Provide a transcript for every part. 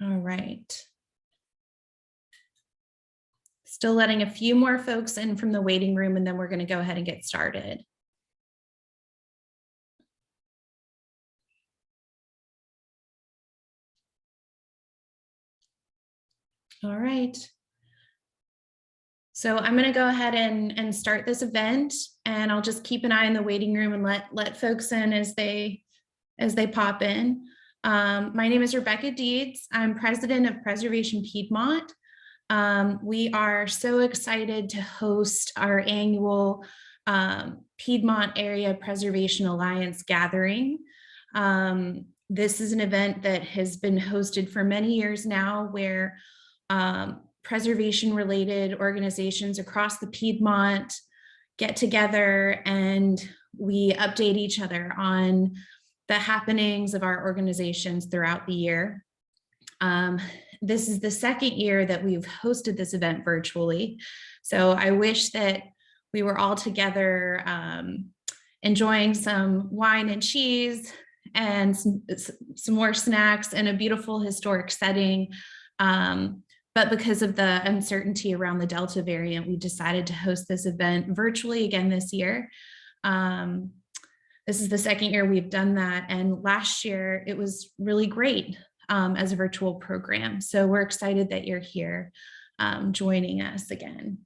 All right. Still letting a few more folks in from the waiting room, and then we're going to go ahead and get started. All right. So I'm going to go ahead and start this event, and I'll just keep an eye in the waiting room and let folks in as they pop in. My name is Rebecca Deeds. I'm president of Preservation Piedmont. We are so excited to host our annual Piedmont Area Preservation Alliance gathering. This is an event that has been hosted for many years now, where preservation-related organizations across the Piedmont get together and we update each other on the happenings of our organizations throughout the year. This is the second year that we've hosted this event virtually. So I wish that we were all together enjoying some wine and cheese and some more snacks in a beautiful historic setting. But because of the uncertainty around the Delta variant, we decided to host this event virtually again this year. This is the second year we've done that. And last year it was really great as a virtual program. So we're excited that you're here joining us again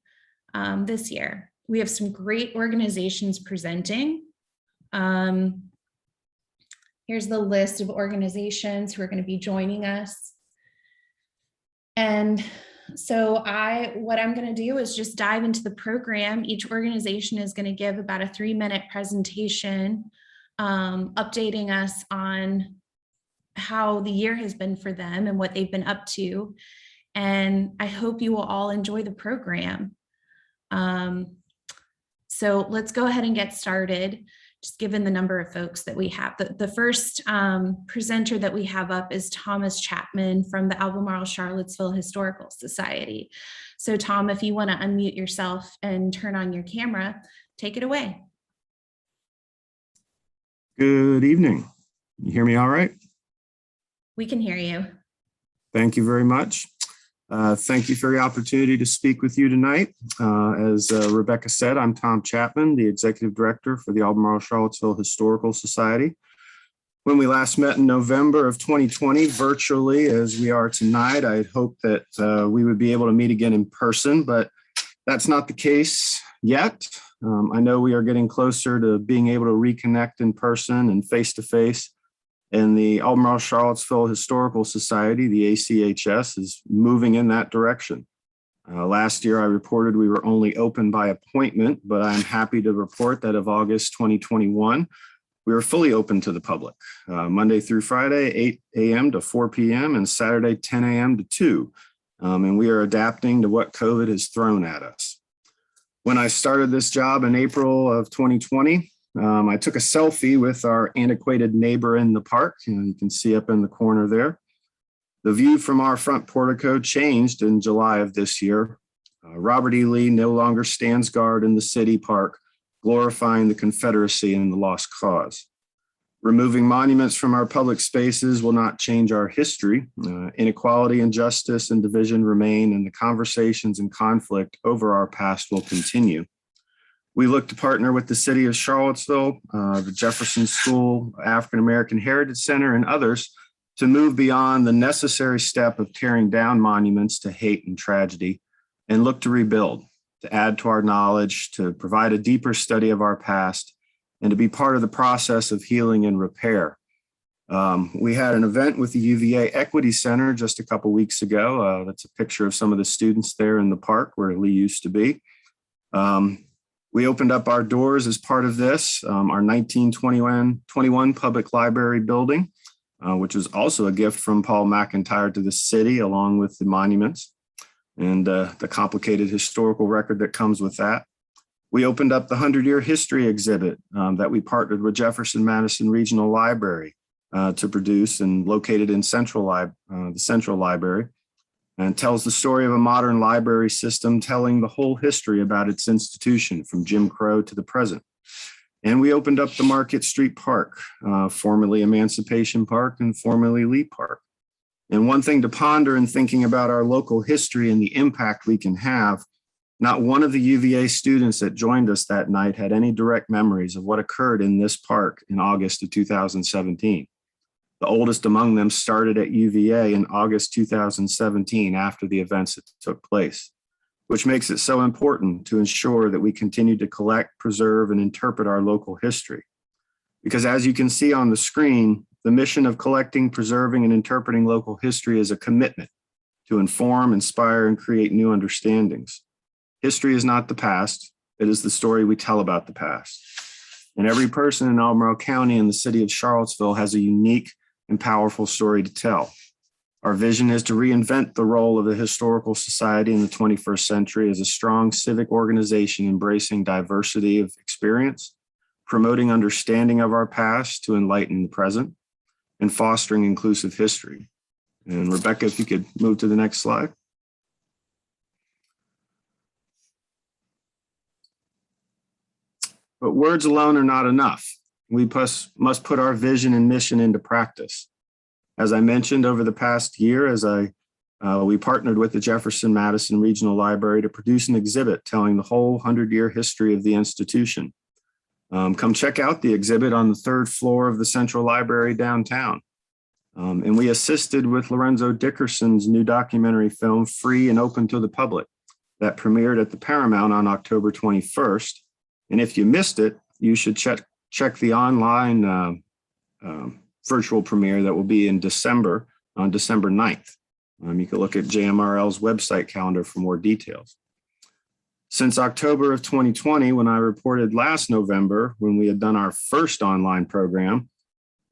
this year. We have some great organizations presenting. Here's the list of organizations who are going to be joining us. And so what I'm going to do is just dive into the program. Each organization is going to give about a 3-minute presentation, updating us on how the year has been for them and what they've been up to. And I hope you will all enjoy the program. So let's go ahead and get started, just given the number of folks that we have. The first presenter that we have up is Thomas Chapman from the Albemarle Charlottesville Historical Society. So Tom, if you want to unmute yourself and turn on your camera, take it away. Good evening. You hear me all right? We can hear you. Thank you very much. Thank you for the opportunity to speak with you tonight. As Rebecca said, I'm Tom Chapman, the Executive Director for the Albemarle Charlottesville Historical Society. When we last met in November of 2020, virtually as we are tonight, I had hoped that we would be able to meet again in person, but that's not the case yet. I know we are getting closer to being able to reconnect in person and face-to-face. And the Albemarle Charlottesville Historical Society, the ACHS, is moving in that direction. Last year, I reported we were only open by appointment, but I'm happy to report that of August 2021, we were fully open to the public, Monday through Friday, 8 a.m. to 4 p.m. and Saturday, 10 a.m. to 2. And we are adapting to what COVID has thrown at us. When I started this job in April of 2020, I took a selfie with our antiquated neighbor in the park. You can see up in the corner there. The view from our front portico changed in July of this year. Robert E. Lee no longer stands guard in the city park, glorifying the Confederacy and the lost cause. Removing monuments from our public spaces will not change our history. Inequality, injustice, and division remain, and the conversations and conflict over our past will continue. We look to partner with the City of Charlottesville, the Jefferson School, African American Heritage Center, and others to move beyond the necessary step of tearing down monuments to hate and tragedy and look to rebuild, to add to our knowledge, to provide a deeper study of our past, and to be part of the process of healing and repair. We had an event with the UVA Equity Center just a couple weeks ago. That's a picture of some of the students there in the park where Lee used to be. We opened up our doors as part of this, our 1921 public library building, which was also a gift from Paul McIntyre to the city, along with the monuments and the complicated historical record that comes with that. We opened up the 100-year history exhibit that we partnered with Jefferson Madison Regional Library to produce and located in the Central Library, and tells the story of a modern library system telling the whole history about its institution from Jim Crow to the present. And we opened up the Market Street Park, formerly Emancipation Park and formerly Lee Park. And one thing to ponder in thinking about our local history and the impact we can have, not one of the UVA students that joined us that night had any direct memories of what occurred in this park in August of 2017. The oldest among them started at UVA in August 2017 after the events that took place, which makes it so important to ensure that we continue to collect, preserve, and interpret our local history. Because as you can see on the screen, the mission of collecting, preserving, and interpreting local history is a commitment to inform, inspire, and create new understandings. History is not the past, it is the story we tell about the past. And every person in Albemarle County and the city of Charlottesville has a unique and powerful story to tell. Our vision is to reinvent the role of the historical society in the 21st century as a strong civic organization embracing diversity of experience, promoting understanding of our past to enlighten the present, and fostering inclusive history. And Rebecca, if you could move to the next slide. But words alone are not enough. We must put our vision and mission into practice. As I mentioned, over the past year, we partnered with the Jefferson Madison Regional Library to produce an exhibit telling the whole 100-year history of the institution. Come check out the exhibit on the 3rd floor of the Central Library downtown. And we assisted with Lorenzo Dickerson's new documentary film, Free and Open to the Public, that premiered at the Paramount on October 21st. And if you missed it, you should check the online virtual premiere that will be in December, on December 9th. You can look at JMRL's website calendar for more details. Since October of 2020, when I reported last November, when we had done our first online program,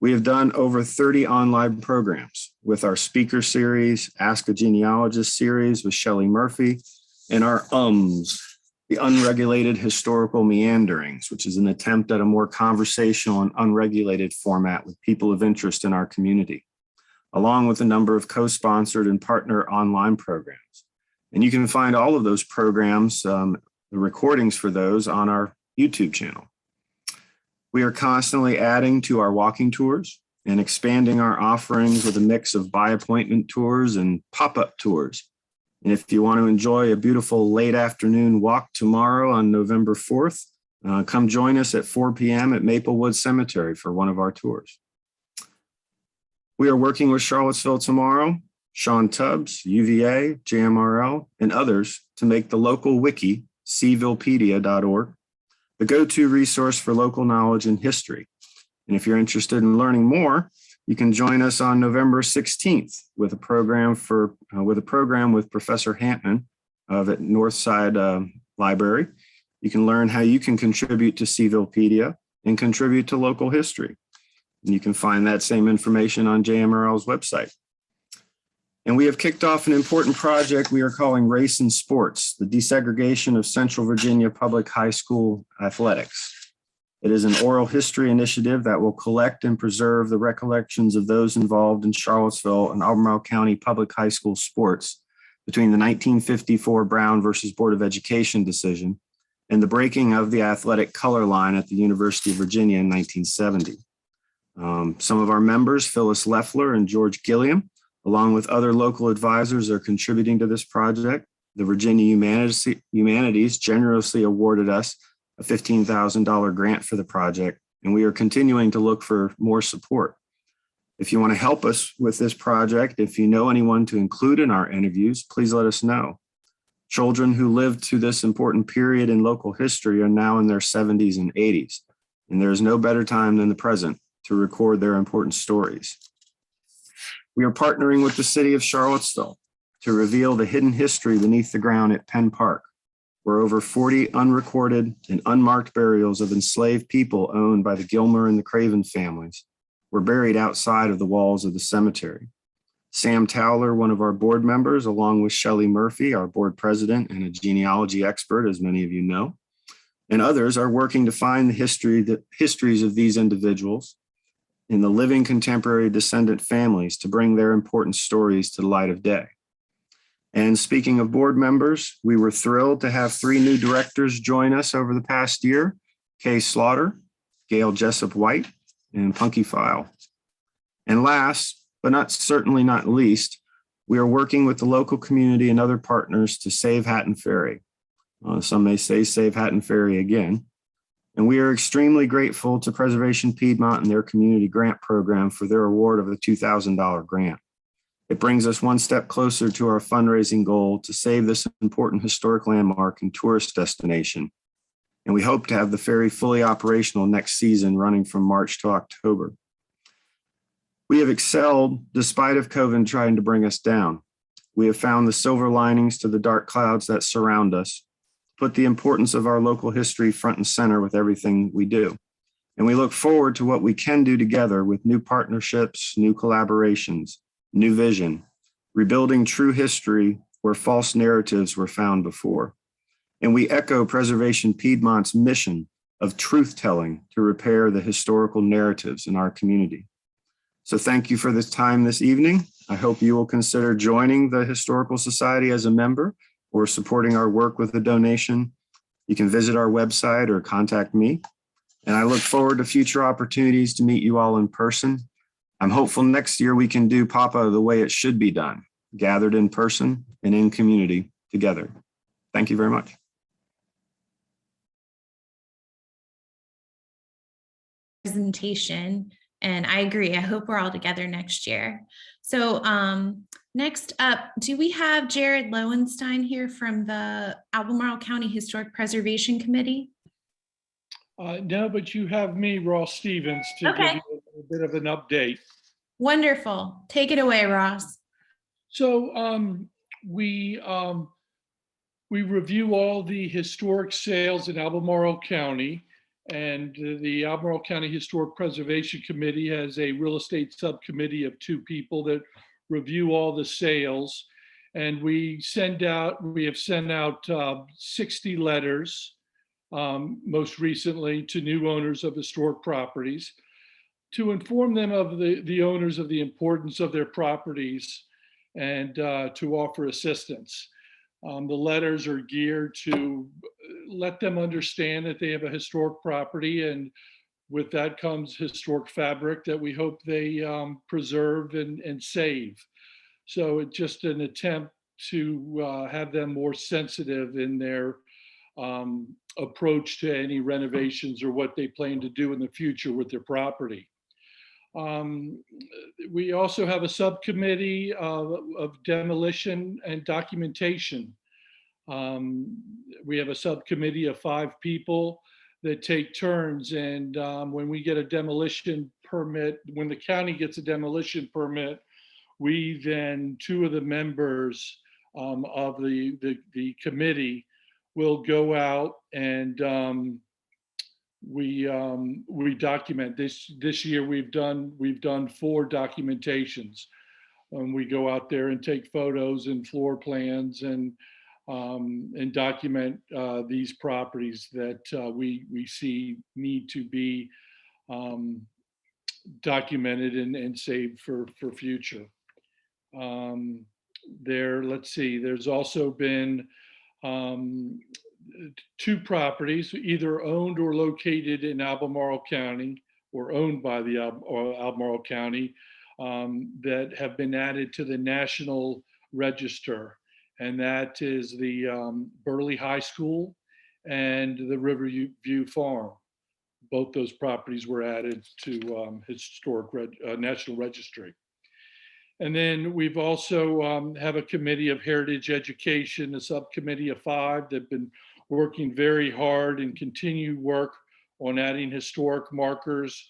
we have done over 30 online programs with our speaker series, Ask a Genealogist series with Shelley Murphy, and our the unregulated historical meanderings, which is an attempt at a more conversational and unregulated format with people of interest in our community, along with a number of co-sponsored and partner online programs. And you can find all of those programs, the recordings for those, on our YouTube channel. We are constantly adding to our walking tours and expanding our offerings with a mix of by appointment tours and pop-up tours. And if you want to enjoy a beautiful late afternoon walk tomorrow on November 4th, come join us at 4 p.m. at Maplewood Cemetery for one of our tours. We are working with Charlottesville Tomorrow, Sean Tubbs, UVA, JMRL, and others to make the local wiki, cvillepedia.org, the go-to resource for local knowledge and history. And if you're interested in learning more, you can join us on November 16th with a program with Professor Hantman at Northside Library. You can learn how you can contribute to Cvillepedia and contribute to local history. And you can find that same information on JMRL's website. And we have kicked off an important project we are calling Race in Sports, the desegregation of Central Virginia Public High School athletics. It is an oral history initiative that will collect and preserve the recollections of those involved in Charlottesville and Albemarle County public high school sports between the 1954 Brown versus Board of Education decision and the breaking of the athletic color line at the University of Virginia in 1970. Some of our members, Phyllis Leffler and George Gilliam, along with other local advisors, are contributing to this project. The Virginia Humanities generously awarded us a $15,000 grant for the project, and we are continuing to look for more support. If you want to help us with this project, if you know anyone to include in our interviews, please let us know. Children who lived through this important period in local history are now in their 70s and 80s, and there is no better time than the present to record their important stories. We are partnering with the city of Charlottesville to reveal the hidden history beneath the ground at Penn Park, where over 40 unrecorded and unmarked burials of enslaved people owned by the Gilmer and the Craven families were buried outside of the walls of the cemetery. Sam Towler, one of our board members, along with Shelley Murphy, our board president and a genealogy expert, as many of you know, and others are working to find the histories of these individuals in the living contemporary descendant families to bring their important stories to the light of day. And speaking of board members, we were thrilled to have 3 new directors join us over the past year: Kay Slaughter, Gail Jessup White, and Punky File. And last, but certainly not least, we are working with the local community and other partners to save Hatton Ferry. Some may say save Hatton Ferry again. And we are extremely grateful to Preservation Piedmont and their community grant program for their award of a $2,000 grant. It brings us one step closer to our fundraising goal to save this important historic landmark and tourist destination. And we hope to have the ferry fully operational next season, running from March to October. We have excelled despite of COVID trying to bring us down. We have found the silver linings to the dark clouds that surround us, put the importance of our local history front and center with everything we do. And we look forward to what we can do together with new partnerships, new collaborations, new vision, rebuilding true history where false narratives were found before. And we echo Preservation Piedmont's mission of truth-telling to repair the historical narratives in our community. So thank you for this time this evening. I hope you will consider joining the Historical Society as a member or supporting our work with a donation. You can visit our website or contact me. And I look forward to future opportunities to meet you all in person. I'm hopeful next year we can do PAPA the way it should be done, gathered in person and in community together. Thank you very much. Presentation, and I agree. I hope we're all together next year. So next up, do we have Jared Lowenstein here from the Albemarle County Historic Preservation Committee? No, but you have me, Ross Stevens, to give you a bit of an update. Wonderful. Take it away, Ross. So we review all the historic sales in Albemarle County, and the Albemarle County Historic Preservation Committee has a real estate subcommittee of 2 people that review all the sales. And we have sent out 60 letters, most recently to new owners of historic properties, to inform them of the owners of the importance of their properties and to offer assistance. The letters are geared to let them understand that they have a historic property, and with that comes historic fabric that we hope they preserve and save. So it's just an attempt to have them more sensitive in their approach to any renovations or what they plan to do in the future with their property. We also have a subcommittee of demolition and documentation. We have a subcommittee of 5 people that take turns, and when we get a demolition permit, when the county gets a demolition permit, we then, 2 of the members of the committee will go out and we document. This year we've done 4 documentations. We go out there and take photos and floor plans and document these properties that we see need to be documented and saved for future. There's also been 2 properties either owned or located in Albemarle County or owned by the Albemarle County that have been added to the National Register. And that is the Burley High School and the Riverview Farm. Both those properties were added to historic National Registry. And then we've also have a committee of heritage education, a subcommittee of 5 that have been working very hard and continue work on adding historic markers,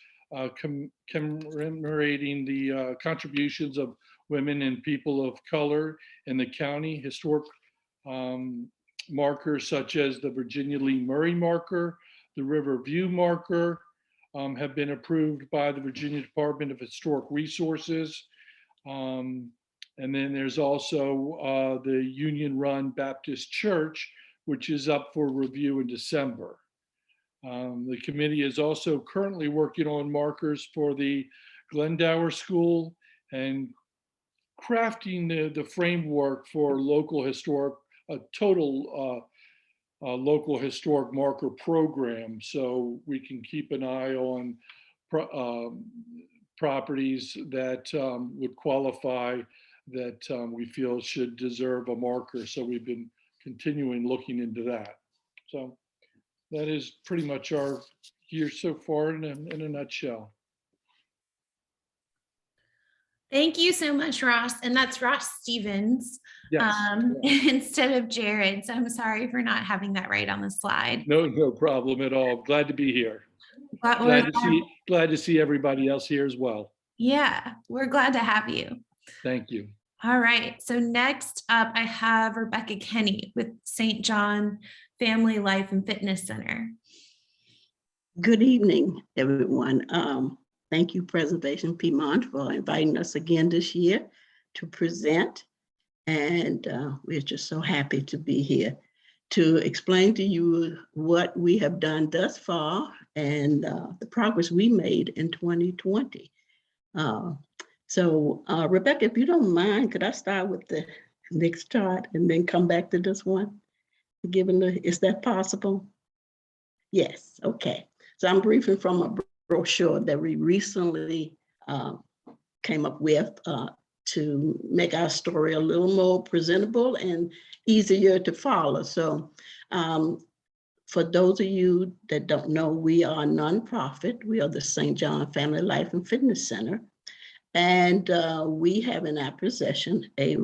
commemorating the contributions of women and people of color in the county. Historic markers such as the Virginia Lee Murray marker, the Riverview marker have been approved by the Virginia Department of Historic Resources. And then there's also the Union Run Baptist Church, which is up for review in December. The committee is also currently working on markers for the Glendower School and crafting the framework for local historic, a total local historic marker program, so we can keep an eye on properties that would qualify, that we feel should deserve a marker. So we've been continuing looking into that. So that is pretty much our year so far in a nutshell. Thank you so much, Ross. And that's Ross Stevens Yes. instead of Jared. So I'm sorry for not having that right on the slide. No problem at all. Glad to be here. But Glad to see everybody else here as well. yeah, we're glad to have you. Thank you. All right. So next up, I have Rebecca Kenny with St. John Family Life and Fitness Center. Good evening, everyone. Thank you, Preservation Piedmont, for inviting us again this year to present. And we're just so happy to be here to explain to you what we have done thus far and the progress we made in 2020. Rebecca, if you don't mind, could I start with the next chart and then come back to this one? Is that possible? Yes, okay. So I'm briefing from a brochure that we recently came up with to make our story a little more presentable and easier to follow. So for those of you that don't know, we are a nonprofit. We are the St. John Family Life and Fitness Center. And we have in our possession a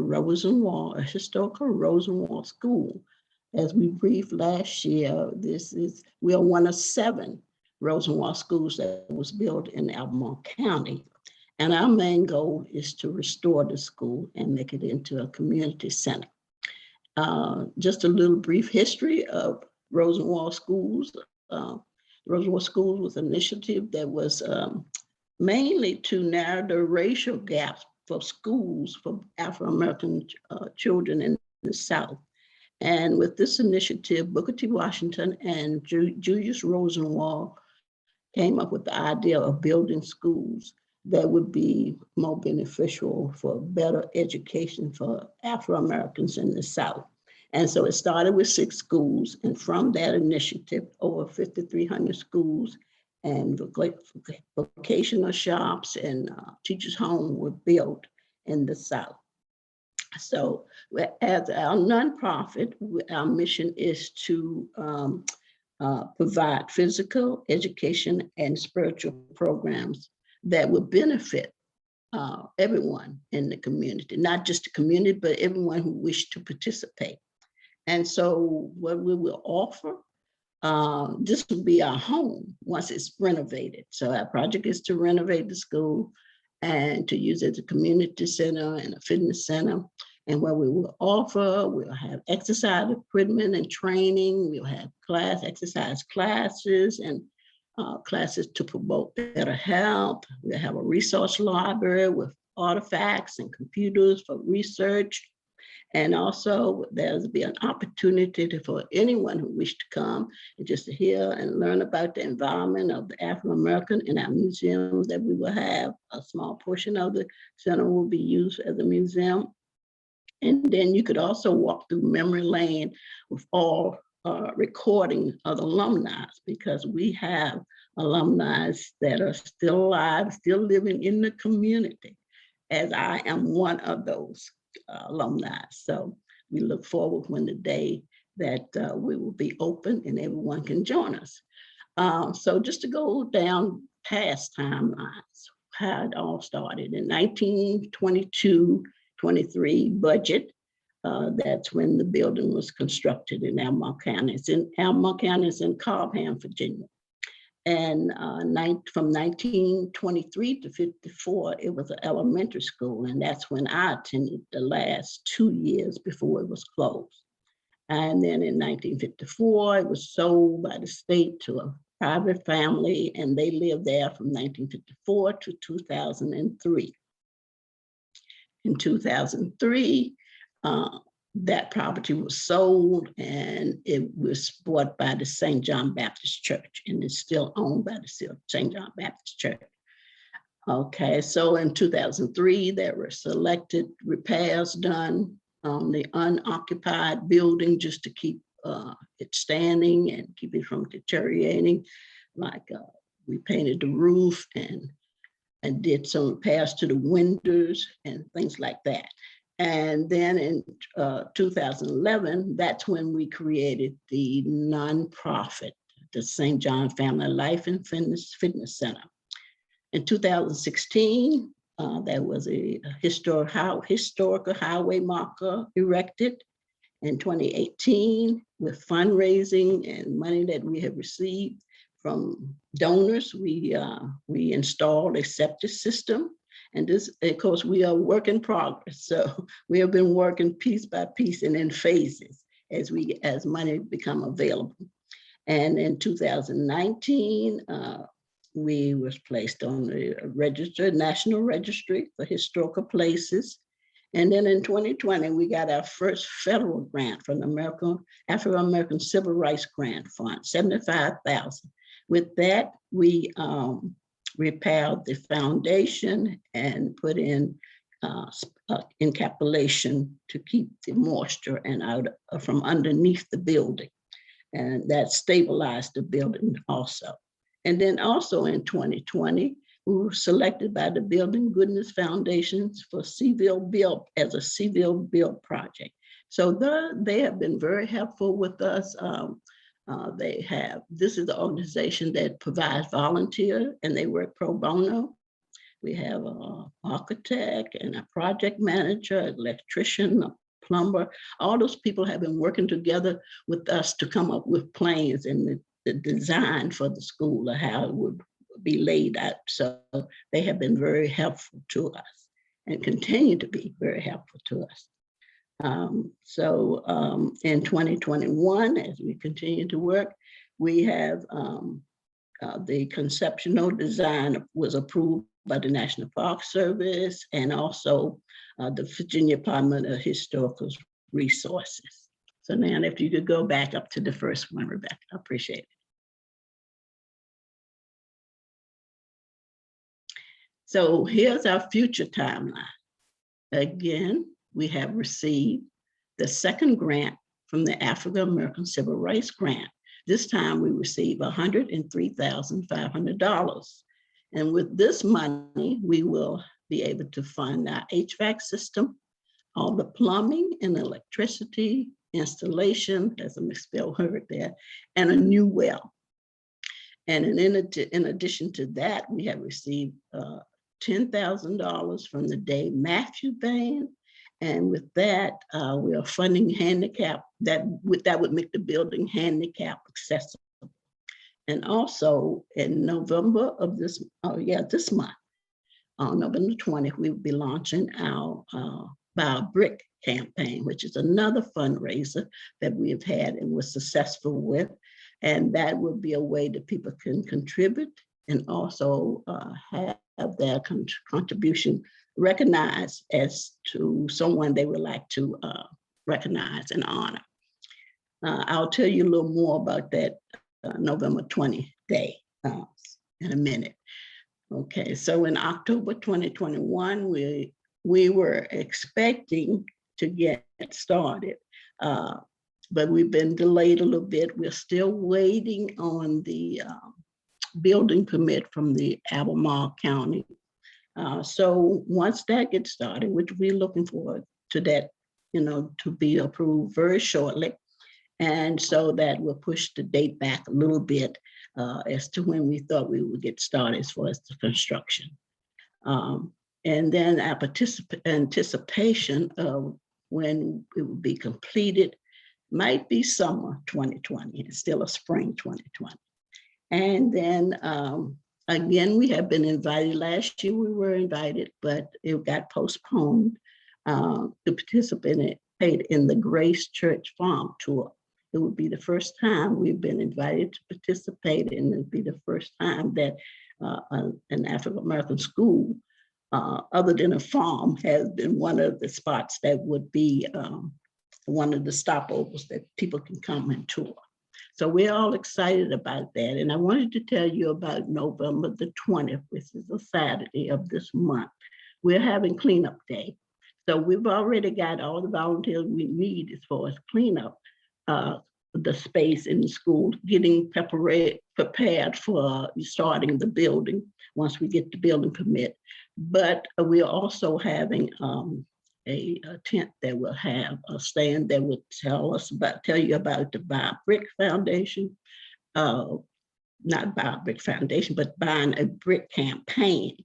historical Rosenwald school. As we briefed last year, we are one of 7 Rosenwald schools that was built in Albemarle County. And our main goal is to restore the school and make it into a community center. Just a little brief history of Rosenwald schools. Rosenwald Schools was an initiative that was mainly to narrow the racial gaps for schools for Afro-American children in the South. And with this initiative, Booker T. Washington and Julius Rosenwald came up with the idea of building schools that would be more beneficial for better education for Afro-Americans in the South. And so it started with 6 schools, and from that initiative, over 5,300 schools and vocational shops and teachers' homes were built in the South. So as our nonprofit, our mission is to provide physical, education, and spiritual programs that will benefit everyone in the community, not just the community, but everyone who wishes to participate. And so what we will offer, this will be our home once it's renovated. So our project is to renovate the school and to use it as a community center and a fitness center. And what we will offer, we'll have exercise equipment and training. We'll have exercise classes and classes to promote better health. We'll have a resource library with artifacts and computers for research. And also there'll be an opportunity for anyone who wishes to come and just to hear and learn about the environment of the Afro-American in our museum that we will have. A small portion of the center will be used as a museum. And then you could also walk through memory lane with all recording of the alumni, because we have alumni that are still alive, still living in the community, as I am one of those alumni. So we look forward when the day that we will be open and everyone can join us. So just to go down past timelines, how it all started in 1922-23 budget. That's when the building was constructed in Albemarle County. It's in Albemarle County, it's in Cobham, Virginia. And from 1923 to 54, it was an elementary school. And that's when I attended the last 2 years before it was closed. And then in 1954, it was sold by the state to a private family, and they lived there from 1954 to 2003. In 2003, that property was sold and it was bought by the St. John Baptist Church, and it's still owned by the St. John Baptist Church. Okay, so in 2003, there were selected repairs done on the unoccupied building just to keep it standing and keep it from deteriorating. Like we painted the roof and and did some repairs to the windows and things like that. And then in 2011, that's when we created the nonprofit, the St. John Family Life and Fitness Center. In 2016, there was a historical highway marker erected. In 2018, with fundraising and money that we have received from donors, we installed a septic system. And this, of course, we are work in progress. So we have been working piece by piece and in phases as money become available. And in 2019, we was placed on the National Registry for Historical Places. And then in 2020, we got our first federal grant from the African American Civil Rights Grant Fund, $75,000. With that, we repaired the foundation and put in encapsulation to keep the moisture and out from underneath the building. And that stabilized the building also. And then also in 2020, we were selected by the Building Goodness Foundations for Seville Build as a Seville Build project. So they have been very helpful with us. This is the organization that provides volunteer and they work pro bono. We have an architect and a project manager, electrician, a plumber. All those people have been working together with us to come up with plans and the design for the school or how it would be laid out. So they have been very helpful to us and continue to be very helpful to us. In 2021, as we continue to work, we have the conceptual design was approved by the National Park Service and also the Virginia Department of Historical Resources. So now if you could go back up to the first one, Rebecca, I appreciate it. So here's our future timeline. Again, we have received the second grant from the African American Civil Rights Grant. This time we received $103,500. And with this money, we will be able to fund our HVAC system, all the plumbing and electricity installation, as a misspelled word there, and a new well. And in addition to that, we have received $10,000 from the Dave Matthews Band. And with that, we are funding handicap, that would make the building handicap accessible. And also in November of this month, on November 20th, we will be launching our Buy a Brick campaign, which is another fundraiser that we have had and was successful with. And that would be a way that people can contribute and also have their contribution recognized as to someone they would like to recognize and honor. I'll tell you a little more about that November 20th day in a minute. Okay, so in October 2021, we were expecting to get started, but we've been delayed a little bit. We're still waiting on the building permit from the Albemarle County. So once that gets started, which we're looking forward to that, to be approved very shortly. And so that will push the date back a little bit as to when we thought we would get started as far as the construction. And then our anticipation of when it will be completed might be summer 2020. It's still a spring 2020. And then again, we have been invited. Last year we were invited, but it got postponed to participate in the Grace Church Farm Tour. It would be the first time we've been invited to participate, and it would be the first time that an African-American school, other than a farm, has been one of the spots that would be one of the stopovers that people can come and tour. So we're all excited about that. And I wanted to tell you about November the 20th, which is a Saturday of this month. We're having cleanup day. So we've already got all the volunteers we need as far as cleanup. the space in the school, getting prepared for starting the building once we get the building permit. But we're also having a tent that will have a stand that will tell you about the Buy a Brick Foundation, not Buy a Brick Foundation, but Buying a Brick campaign.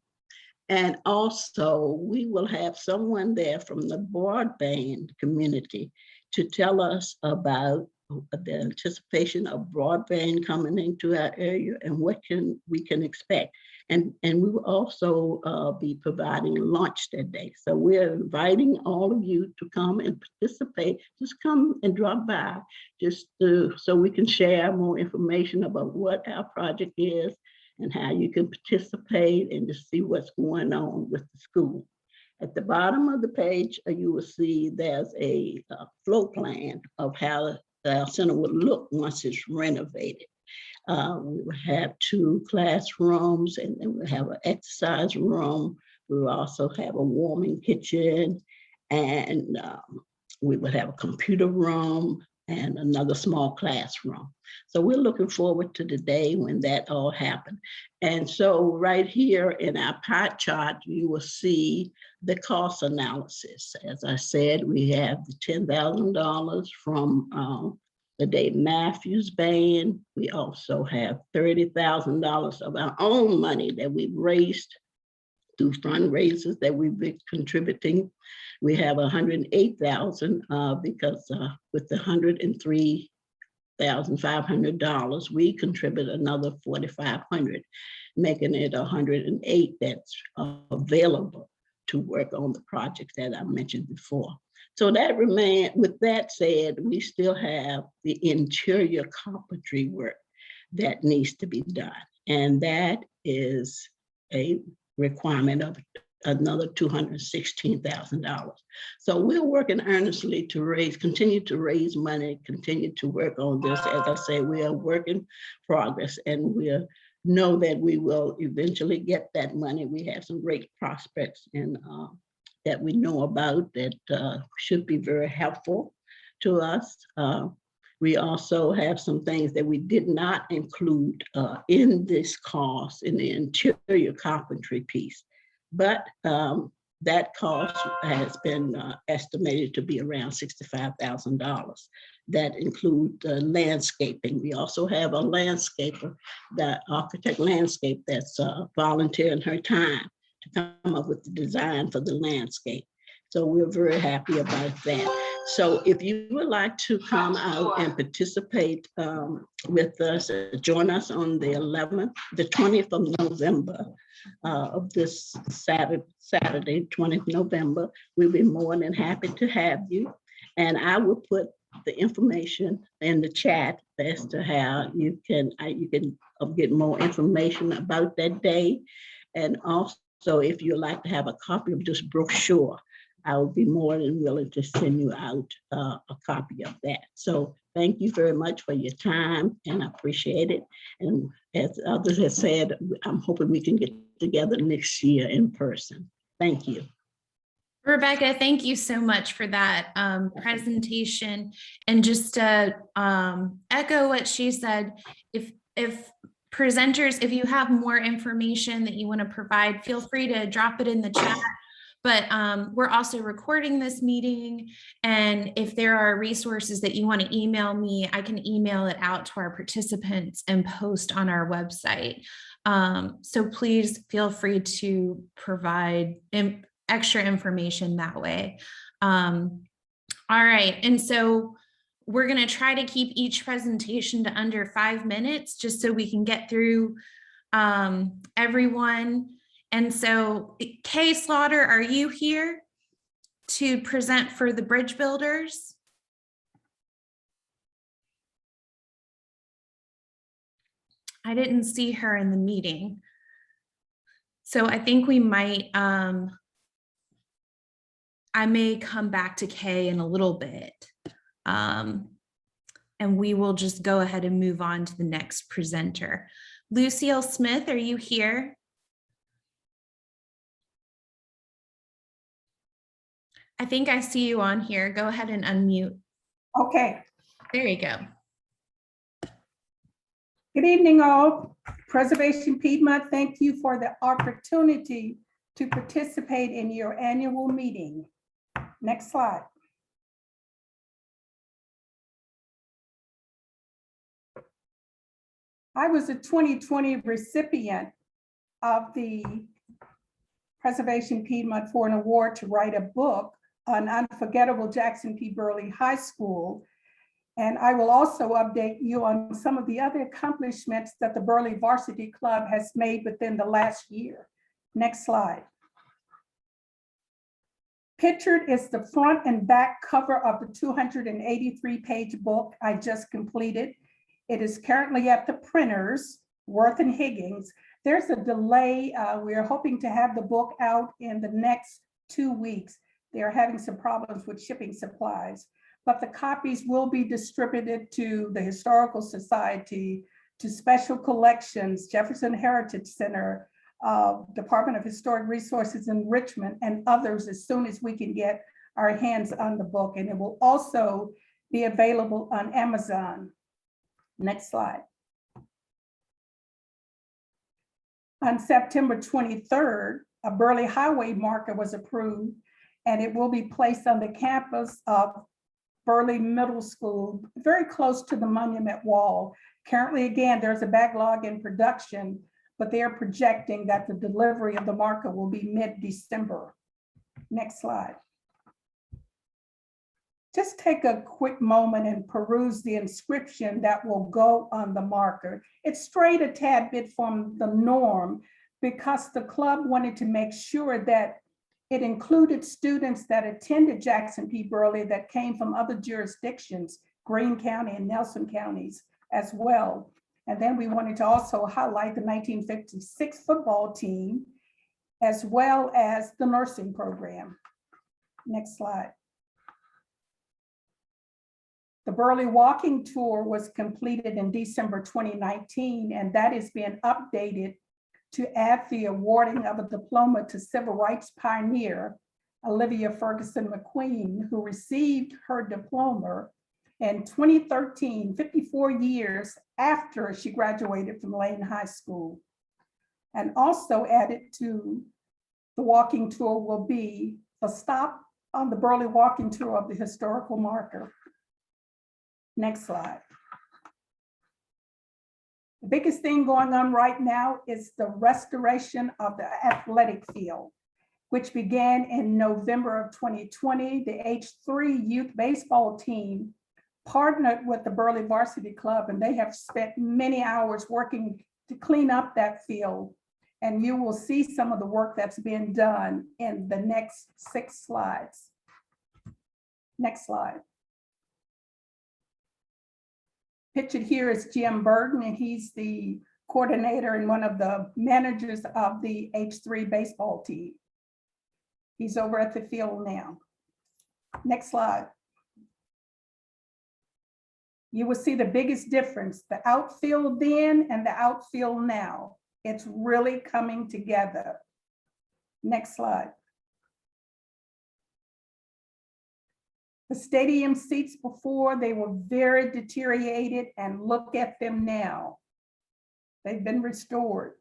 And also we will have someone there from the broadband community to tell us about the anticipation of broadband coming into our area and what we can expect. And we will also be providing lunch that day. So we're inviting all of you to come and participate. Just come and drop by so we can share more information about what our project is and how you can participate and to see what's going on with the school. At the bottom of the page, you will see there's a flow plan of how the center would look once it's renovated. We will have 2 classrooms, and then we'll have an exercise room. We will also have a warming kitchen, and we will have a computer room and another small classroom. So we're looking forward to the day when that all happened. And so right here in our pie chart, you will see the cost analysis. As I said, we have the $10,000 from the Dave Matthews Band. We also have $30,000 of our own money that we've raised through fundraisers that we've been contributing. We have $108,000 because with the $103,500, we contribute another $4,500, making it $108 that's available to work on the projects that I mentioned before. So that remains. With that said, we still have the interior carpentry work that needs to be done, and that is a requirement of another $216,000. So we're working earnestly to continue to raise money, continue to work on this. As I say, we are work in progress, and we know that we will eventually get that money. We have some great prospects and that we know about that should be very helpful to us. We also have some things that we did not include in this cost in the interior carpentry piece, but that cost has been estimated to be around $65,000. That includes landscaping. We also have a landscaper, the architect landscape, that's volunteering her time to come up with the design for the landscape. So we're very happy about that. So if you would like to come out and participate with us, join us on the 20th of November of this Saturday, 20th November, we'll be more than happy to have you. And I will put the information in the chat as to how you can get more information about that day. And also, if you'd like to have a copy of this brochure, I will be more than willing to send you out a copy of that. So thank you very much for your time, and I appreciate it. And as others have said, I'm hoping we can get together next year in person. Thank you. Rebecca, thank you so much for that presentation. And just to echo what she said, if presenters, if you have more information that you want to provide, feel free to drop it in the chat. But we're also recording this meeting, and if there are resources that you want to email me, I can email it out to our participants and post on our website. So please feel free to provide extra information that way. All right, and so we're going to try to keep each presentation to under 5 minutes, just so we can get through everyone. And so, Kay Slaughter, are you here to present for the bridge builders? I didn't see her in the meeting. So I think we might, I may come back to Kay in a little bit. And we will just go ahead and move on to the next presenter. Lucille Smith, are you here? I think I see you on here. Go ahead and unmute. Okay. There you go. Good evening, all. Preservation Piedmont, thank you for the opportunity to participate in your annual meeting. Next slide. I was a 2020 recipient of the Preservation Piedmont for an award to write a book on unforgettable Jackson P. Burley High School. And I will also update you on some of the other accomplishments that the Burley Varsity Club has made within the last year. Next slide. Pictured is the front and back cover of the 283-page book I just completed. It is currently at the printers, Worth and Higgins. There's a delay. We are hoping to have the book out in the next 2 weeks. They are having some problems with shipping supplies, but the copies will be distributed to the Historical Society, to Special Collections, Jefferson Heritage Center, Department of Historic Resources in Richmond, and others as soon as we can get our hands on the book. And it will also be available on Amazon. Next slide. On September 23rd, a Burley Highway marker was approved, and it will be placed on the campus of Burley Middle School, very close to the monument wall. Currently, again, there's a backlog in production, but they are projecting that the delivery of the marker will be mid-December. Next slide. Just take a quick moment and peruse the inscription that will go on the marker. It strayed a tad bit from the norm because the club wanted to make sure that it included students that attended Jackson P. Burley that came from other jurisdictions, Greene County and Nelson counties as well. And then we wanted to also highlight the 1956 football team, as well as the nursing program. Next slide. The Burley Walking Tour was completed in December 2019, and that is being updated to add the awarding of a diploma to civil rights pioneer, Olivia Ferguson McQueen, who received her diploma in 2013, 54 years after she graduated from Lane High School. And also added to the walking tour will be a stop on the Burley Walking Tour of the historical marker. Next slide. The biggest thing going on right now is the restoration of the athletic field, which began in November of 2020. The H3 youth baseball team partnered with the Burley Varsity Club, and they have spent many hours working to clean up that field. And you will see some of the work that's been done in the next 6 slides. Next slide. Pictured here is Jim Burton, and he's the coordinator and one of the managers of the H3 baseball team. He's over at the field now. Next slide. You will see the biggest difference, the outfield then and the outfield now. It's really coming together. Next slide. The stadium seats before, they were very deteriorated, and look at them now. They've been restored.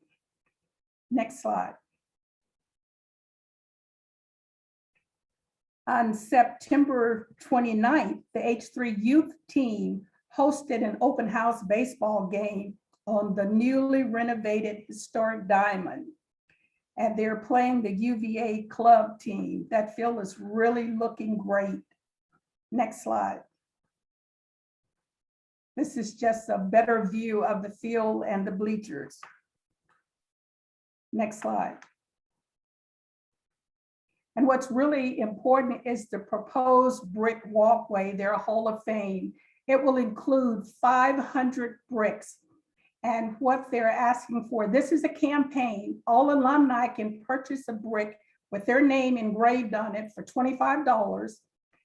Next slide. On September 29th, the H3 youth team hosted an open house baseball game on the newly renovated historic diamond. And they're playing the UVA club team. That field is really looking great. Next slide. This is just a better view of the field and the bleachers. Next slide. And what's really important is the proposed brick walkway, their Hall of Fame. It will include 500 bricks. And what they're asking for, this is a campaign. All alumni can purchase a brick with their name engraved on it for $25.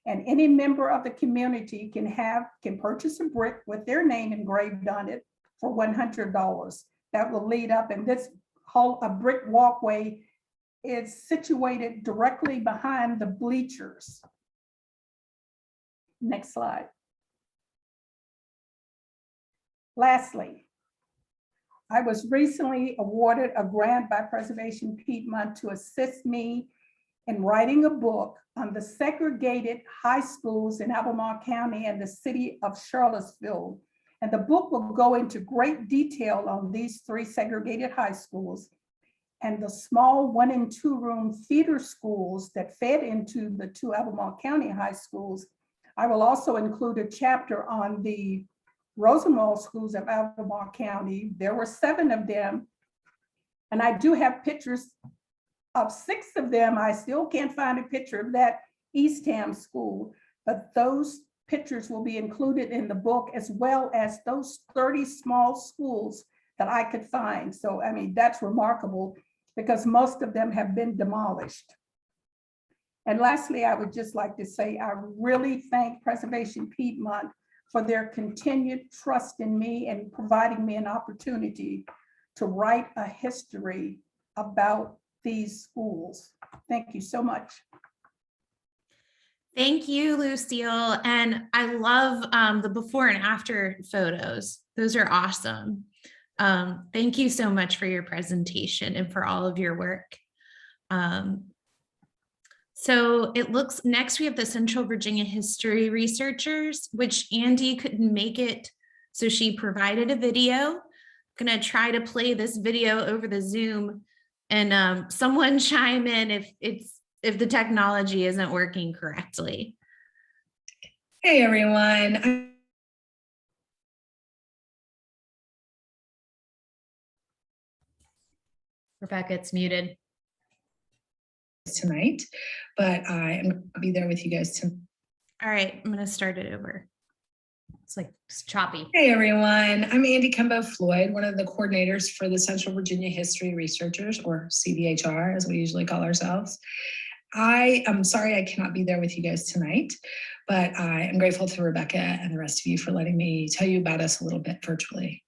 And any member of the community can purchase a brick with their name engraved on it for $100. That will lead up, and this a brick walkway is situated directly behind the bleachers. Next slide. Lastly, I was recently awarded a grant by Preservation Piedmont to assist me in writing a book on the segregated high schools in Albemarle County and the city of Charlottesville. And the book will go into great detail on these 3 segregated high schools and the small 1- and 2-room feeder schools that fed into the 2 Albemarle County high schools. I will also include a chapter on the Rosenwald schools of Albemarle County. There were 7 of them, and I do have pictures of 6 of them. I still can't find a picture of that Eastham school, but those pictures will be included in the book, as well as those 30 small schools that I could find. So, I mean, that's remarkable because most of them have been demolished. And lastly, I would just like to say, I really thank Preservation Piedmont for their continued trust in me and providing me an opportunity to write a history about these schools. Thank you so much. Thank you, Lucille. And I love the before and after photos. Those are awesome. Thank you so much for your presentation and for all of your work. So it looks, next we have the Central Virginia history researchers, which Andy couldn't make it, so she provided a video. I'm gonna try to play this video over the Zoom, and someone chime in if the technology isn't working correctly. Hey everyone. Rebecca, it's muted. Tonight, but I am going to be there with you guys tonight. All right, I'm gonna start it over. It's choppy. Hey everyone, I'm Andy Cumbo Floyd, one of the coordinators for the Central Virginia History Researchers, or CVHR as we usually call ourselves. I am sorry I cannot be there with you guys tonight, but I am grateful to Rebecca and the rest of you for letting me tell you about us a little bit virtually.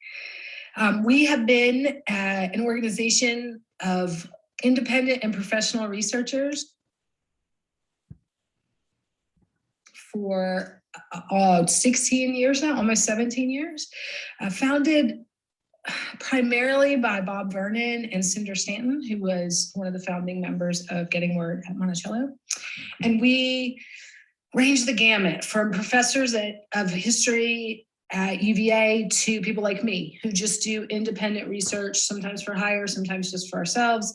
We have been an organization of independent and professional researchers for 16 years now, almost 17 years, founded primarily by Bob Vernon and Cinder Stanton, who was one of the founding members of Getting Word at Monticello. And we ranged the gamut from professors of history at UVA to people like me who just do independent research, sometimes for hire, sometimes just for ourselves,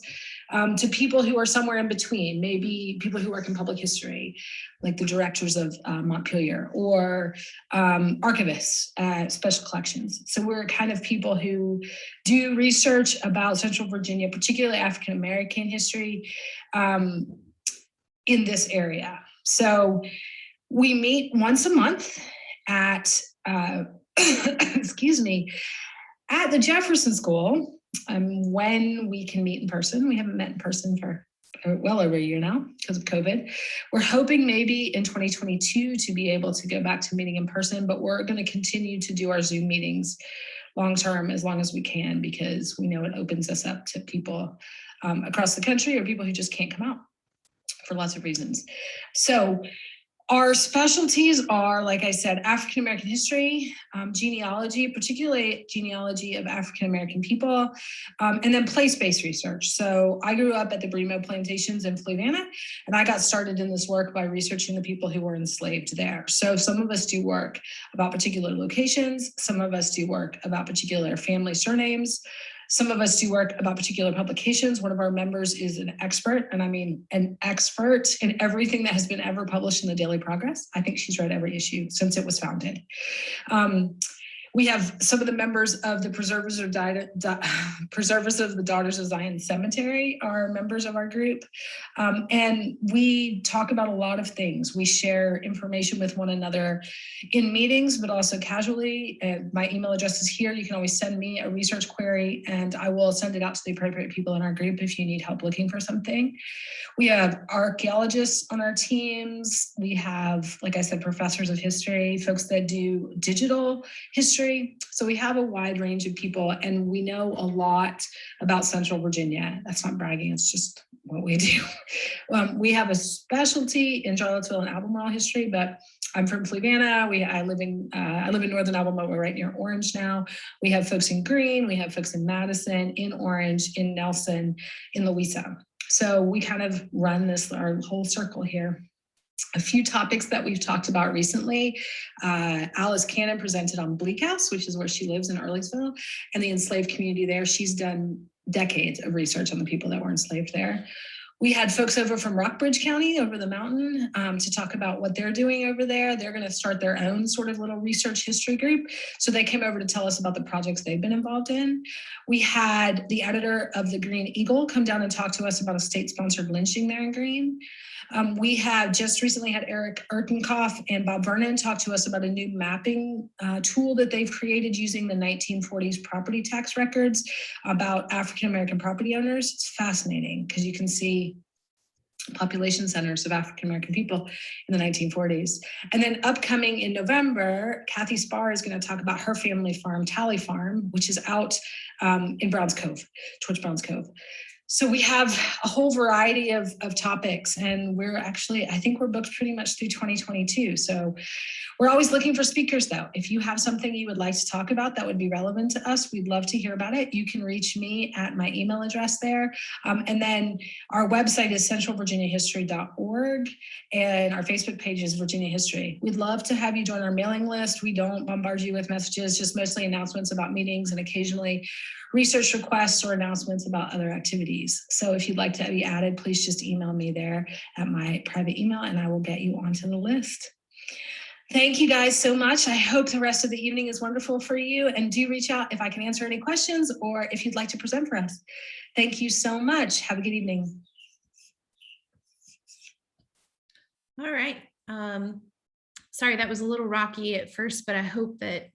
to people who are somewhere in between, maybe people who work in public history, like the directors of Montpelier, or archivists at special collections. So we're kind of people who do research about Central Virginia, particularly African-American history in this area. So we meet once a month at excuse me, at the Jefferson School when we can meet in person. We haven't met in person for well over a year now because of COVID. We're hoping maybe in 2022 to be able to go back to meeting in person, but we're going to continue to do our Zoom meetings long-term as long as we can, because we know it opens us up to people across the country or people who just can't come out for lots of reasons. So our specialties are, like I said, African-American history, genealogy, particularly genealogy of African-American people, and then place-based research. So I grew up at the Bremo plantations in Fluvanna, and I got started in this work by researching the people who were enslaved there. So some of us do work about particular locations, some of us do work about particular family surnames, some of us do work about particular publications. One of our members is an expert, and I mean an expert in everything that has been ever published in the Daily Progress. I think she's read every issue since it was founded. We have some of the members of the Preservers of the Daughters of Zion Cemetery are members of our group. And we talk about a lot of things. We share information with one another in meetings, but also casually. My email address is here. You can always send me a research query and I will send it out to the appropriate people in our group if you need help looking for something. We have archaeologists on our teams. We have, like I said, professors of history, folks that do digital history. So we have a wide range of people, and we know a lot about Central Virginia. That's not bragging, it's just what we do. We have a specialty in Charlottesville and Albemarle history, but I'm from Fluvanna. I live in Northern Alabama. We're right near Orange now. We have folks in Greene. We have folks in Madison, in Orange, in Nelson, in Louisa. So we kind of run our whole circle here. A few topics that we've talked about recently. Alice Cannon presented on Bleak House, which is where she lives in Earlysville, and the enslaved community there. She's done decades of research on the people that were enslaved there. We had folks over from Rockbridge County over the mountain to talk about what they're doing over there. They're going to start their own sort of little research history group. So they came over to tell us about the projects they've been involved in. We had the editor of the Green Eagle come down and talk to us about a state-sponsored lynching there in Greene. We have just recently had Eric Ertenkopf and Bob Vernon talk to us about a new mapping tool that they've created using the 1940s property tax records about African-American property owners. It's fascinating because you can see population centers of African-American people in the 1940s. And then upcoming in November, Kathy Spar is going to talk about her family farm, Tally Farm, which is out in Browns Cove, towards Browns Cove. So we have a whole variety of topics, and we're actually, I think we're booked pretty much through 2022. So we're always looking for speakers though. If you have something you would like to talk about that would be relevant to us, we'd love to hear about it. You can reach me at my email address there. And then our website is centralvirginiahistory.org, and our Facebook page is Virginia History. We'd love to have you join our mailing list. We don't bombard you with messages, just mostly announcements about meetings and occasionally research requests or announcements about other activities. So if you'd like to be added, please just email me there at my private email and I will get you onto the list. Thank you guys so much. I hope the rest of the evening is wonderful for you, and do reach out if I can answer any questions or if you'd like to present for us. Thank you so much. Have a good evening. All right. Sorry, that was a little rocky at first, but I hope that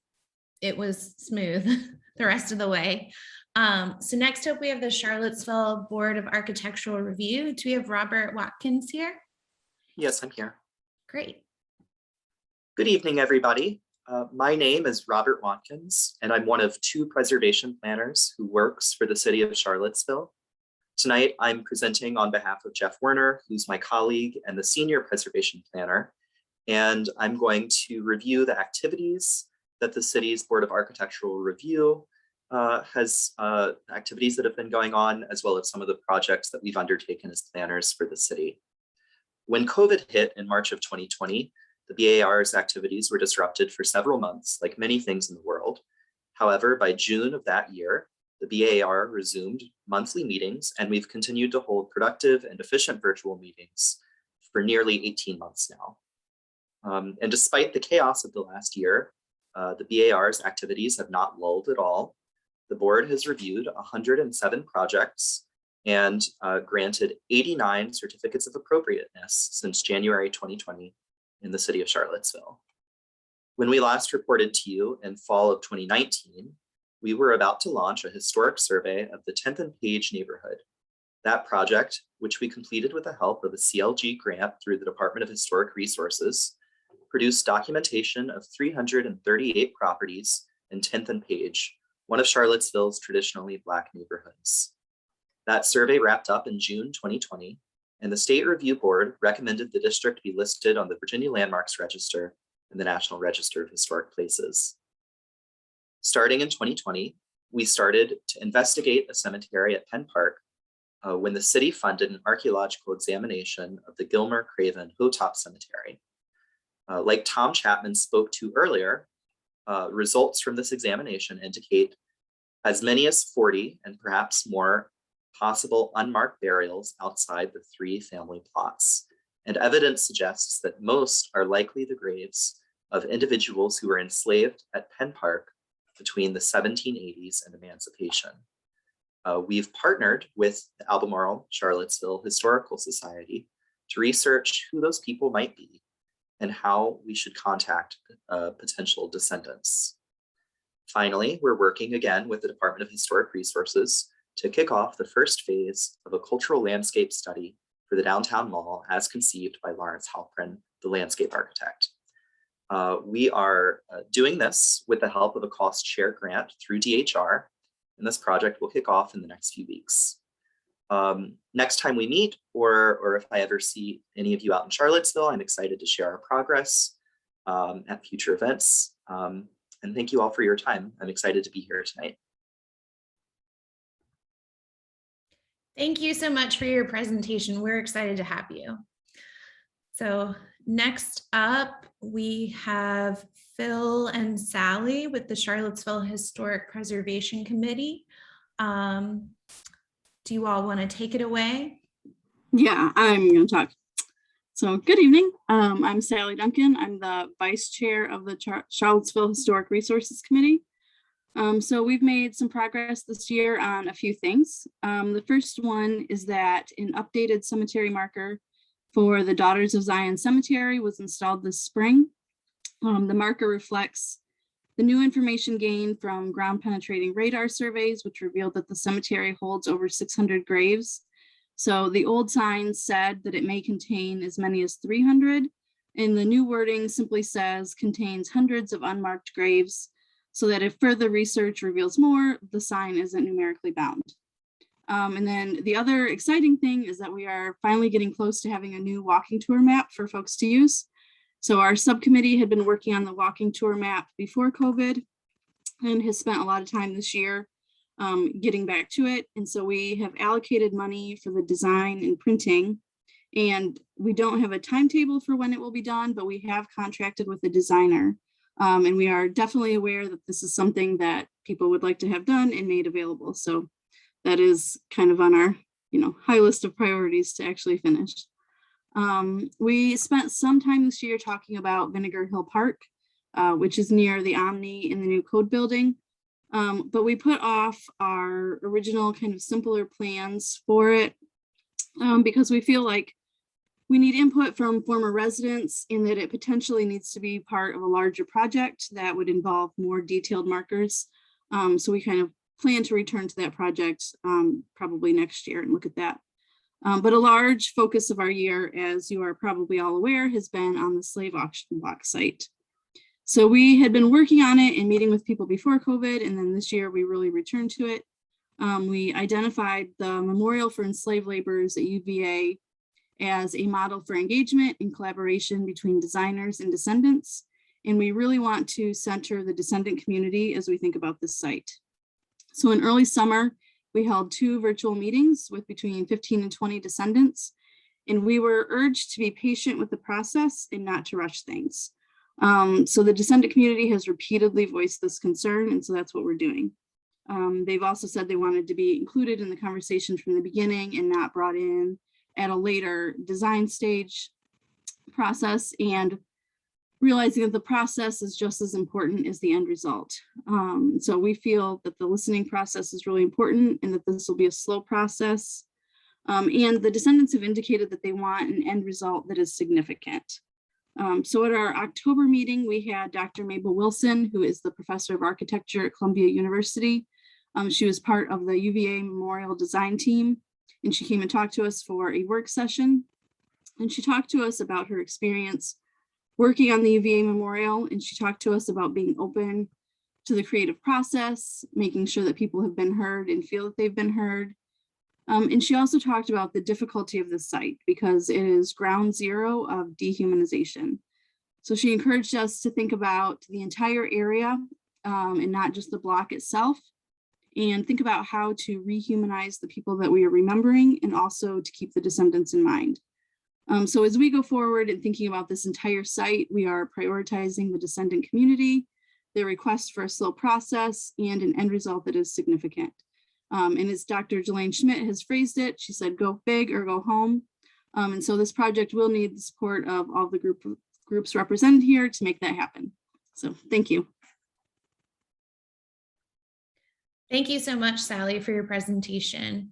it was smooth the rest of the way. So next up, we have the Charlottesville Board of Architectural Review. Do we have Robert Watkins here? Yes, I'm here. Great. Good evening, everybody. My name is Robert Watkins, and I'm one of two preservation planners who works for the city of Charlottesville. Tonight, I'm presenting on behalf of Jeff Werner, who's my colleague and the senior preservation planner, and I'm going to review the activities that the city's Board of Architectural Review has activities that have been going on, as well as some of the projects that we've undertaken as planners for the city. When COVID hit in March of 2020, the BAR's activities were disrupted for several months, like many things in the world. However, by June of that year, the BAR resumed monthly meetings, and we've continued to hold productive and efficient virtual meetings for nearly 18 months now. And despite the chaos of the last year, the BAR's activities have not lulled at all. The board has reviewed 107 projects and granted 89 certificates of appropriateness since January 2020 in the city of Charlottesville. When we last reported to you in fall of 2019, we were about to launch a historic survey of the 10th and Page neighborhood. That project, which we completed with the help of a CLG grant through the Department of Historic Resources, produced documentation of 338 properties in 10th and Page, one of Charlottesville's traditionally Black neighborhoods. That survey wrapped up in June 2020, and the State Review Board recommended the district be listed on the Virginia Landmarks Register and the National Register of Historic Places. Starting in 2020, we started to investigate a cemetery at Penn Park when the city funded an archaeological examination of the Gilmer Craven Hotop Cemetery. Like Tom Chapman spoke to earlier, results from this examination indicate as many as 40 and perhaps more possible unmarked burials outside the 3 family plots. And evidence suggests that most are likely the graves of individuals who were enslaved at Penn Park between the 1780s and Emancipation. We've partnered with the Albemarle Charlottesville Historical Society to research who those people might be and how we should contact potential descendants. Finally, we're working again with the Department of Historic Resources to kick off the first phase of a cultural landscape study for the downtown mall as conceived by Lawrence Halprin, the landscape architect. We are doing this with the help of a cost share grant through DHR, and this project will kick off in the next few weeks. Next time we meet, or if I ever see any of you out in Charlottesville, I'm excited to share our progress. at future events. And thank you all for your time. I'm excited to be here tonight. Thank you so much for your presentation. We're excited to have you. So next up, we have Phil and Sally with the Charlottesville Historic Preservation Committee. Do you all want to take it away? Yeah, I'm going to talk. So good evening. I'm Sally Duncan. I'm the vice chair of the Charlottesville Historic Resources Committee. So we've made some progress this year on a few things. The first one is that an updated cemetery marker for the Daughters of Zion Cemetery was installed this spring. The marker reflects the new information gained from ground penetrating radar surveys, which revealed that the cemetery holds over 600 graves. So the old sign said that it may contain as many as 300, and the new wording simply says contains hundreds of unmarked graves, so that if further research reveals more, the sign isn't numerically bound. And then the other exciting thing is that we are finally getting close to having a new walking tour map for folks to use. So our subcommittee had been working on the walking tour map before COVID and has spent a lot of time this year getting back to it. And so we have allocated money for the design and printing, and we don't have a timetable for when it will be done, but we have contracted with a designer. And we are definitely aware that this is something that people would like to have done and made available. So that is kind of on our, high list of priorities to actually finish. We spent some time this year talking about Vinegar Hill Park, which is near the Omni in the new code building. But we put off our original kind of simpler plans for it because we feel like we need input from former residents in that it potentially needs to be part of a larger project that would involve more detailed markers. So we kind of plan to return to that project probably next year and look at that. But a large focus of our year, as you are probably all aware, has been on the slave auction block site. So we had been working on it and meeting with people before COVID, and then this year we really returned to it. We identified the Memorial for Enslaved Laborers at UVA as a model for engagement and collaboration between designers and descendants. And we really want to center the descendant community as we think about this site. So in early summer, we held 2 virtual meetings with between 15 and 20 descendants, and we were urged to be patient with the process and not to rush things. So the descendant community has repeatedly voiced this concern, and so that's what we're doing. They've also said they wanted to be included in the conversation from the beginning and not brought in at a later design stage process, and realizing that the process is just as important as the end result. So we feel that the listening process is really important and that this will be a slow process. And the descendants have indicated that they want an end result that is significant. So at our October meeting, we had Dr. Mabel Wilson, who is the professor of architecture at Columbia University. She was part of the UVA Memorial Design team, and she came and talked to us for a work session. And she talked to us about her experience working on the UVA Memorial, and she talked to us about being open to the creative process, making sure that people have been heard and feel that they've been heard. And she also talked about the difficulty of the site because it is ground zero of dehumanization. So she encouraged us to think about the entire area and not just the block itself, and think about how to rehumanize the people that we are remembering and also to keep the descendants in mind. So as we go forward and thinking about this entire site, we are prioritizing the descendant community, their request for a slow process, and an end result that is significant. And as Dr. Jelaine Schmidt has phrased it, she said, go big or go home. And so this project will need the support of all the groups represented here to make that happen. So thank you. Thank you so much, Sally, for your presentation.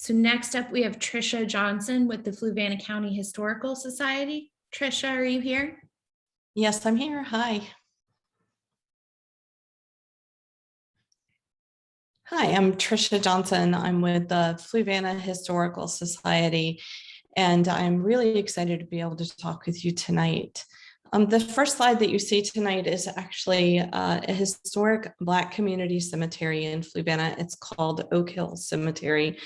So next up, we have Trisha Johnson with the Fluvanna County Historical Society. Trisha, are you here? Yes, I'm here. Hi. Hi, I'm Trisha Johnson. I'm with the Fluvanna Historical Society, and I'm really excited to be able to talk with you tonight. The first slide that you see tonight is actually a historic Black community cemetery in Fluvanna. It's called Oak Hill Cemetery,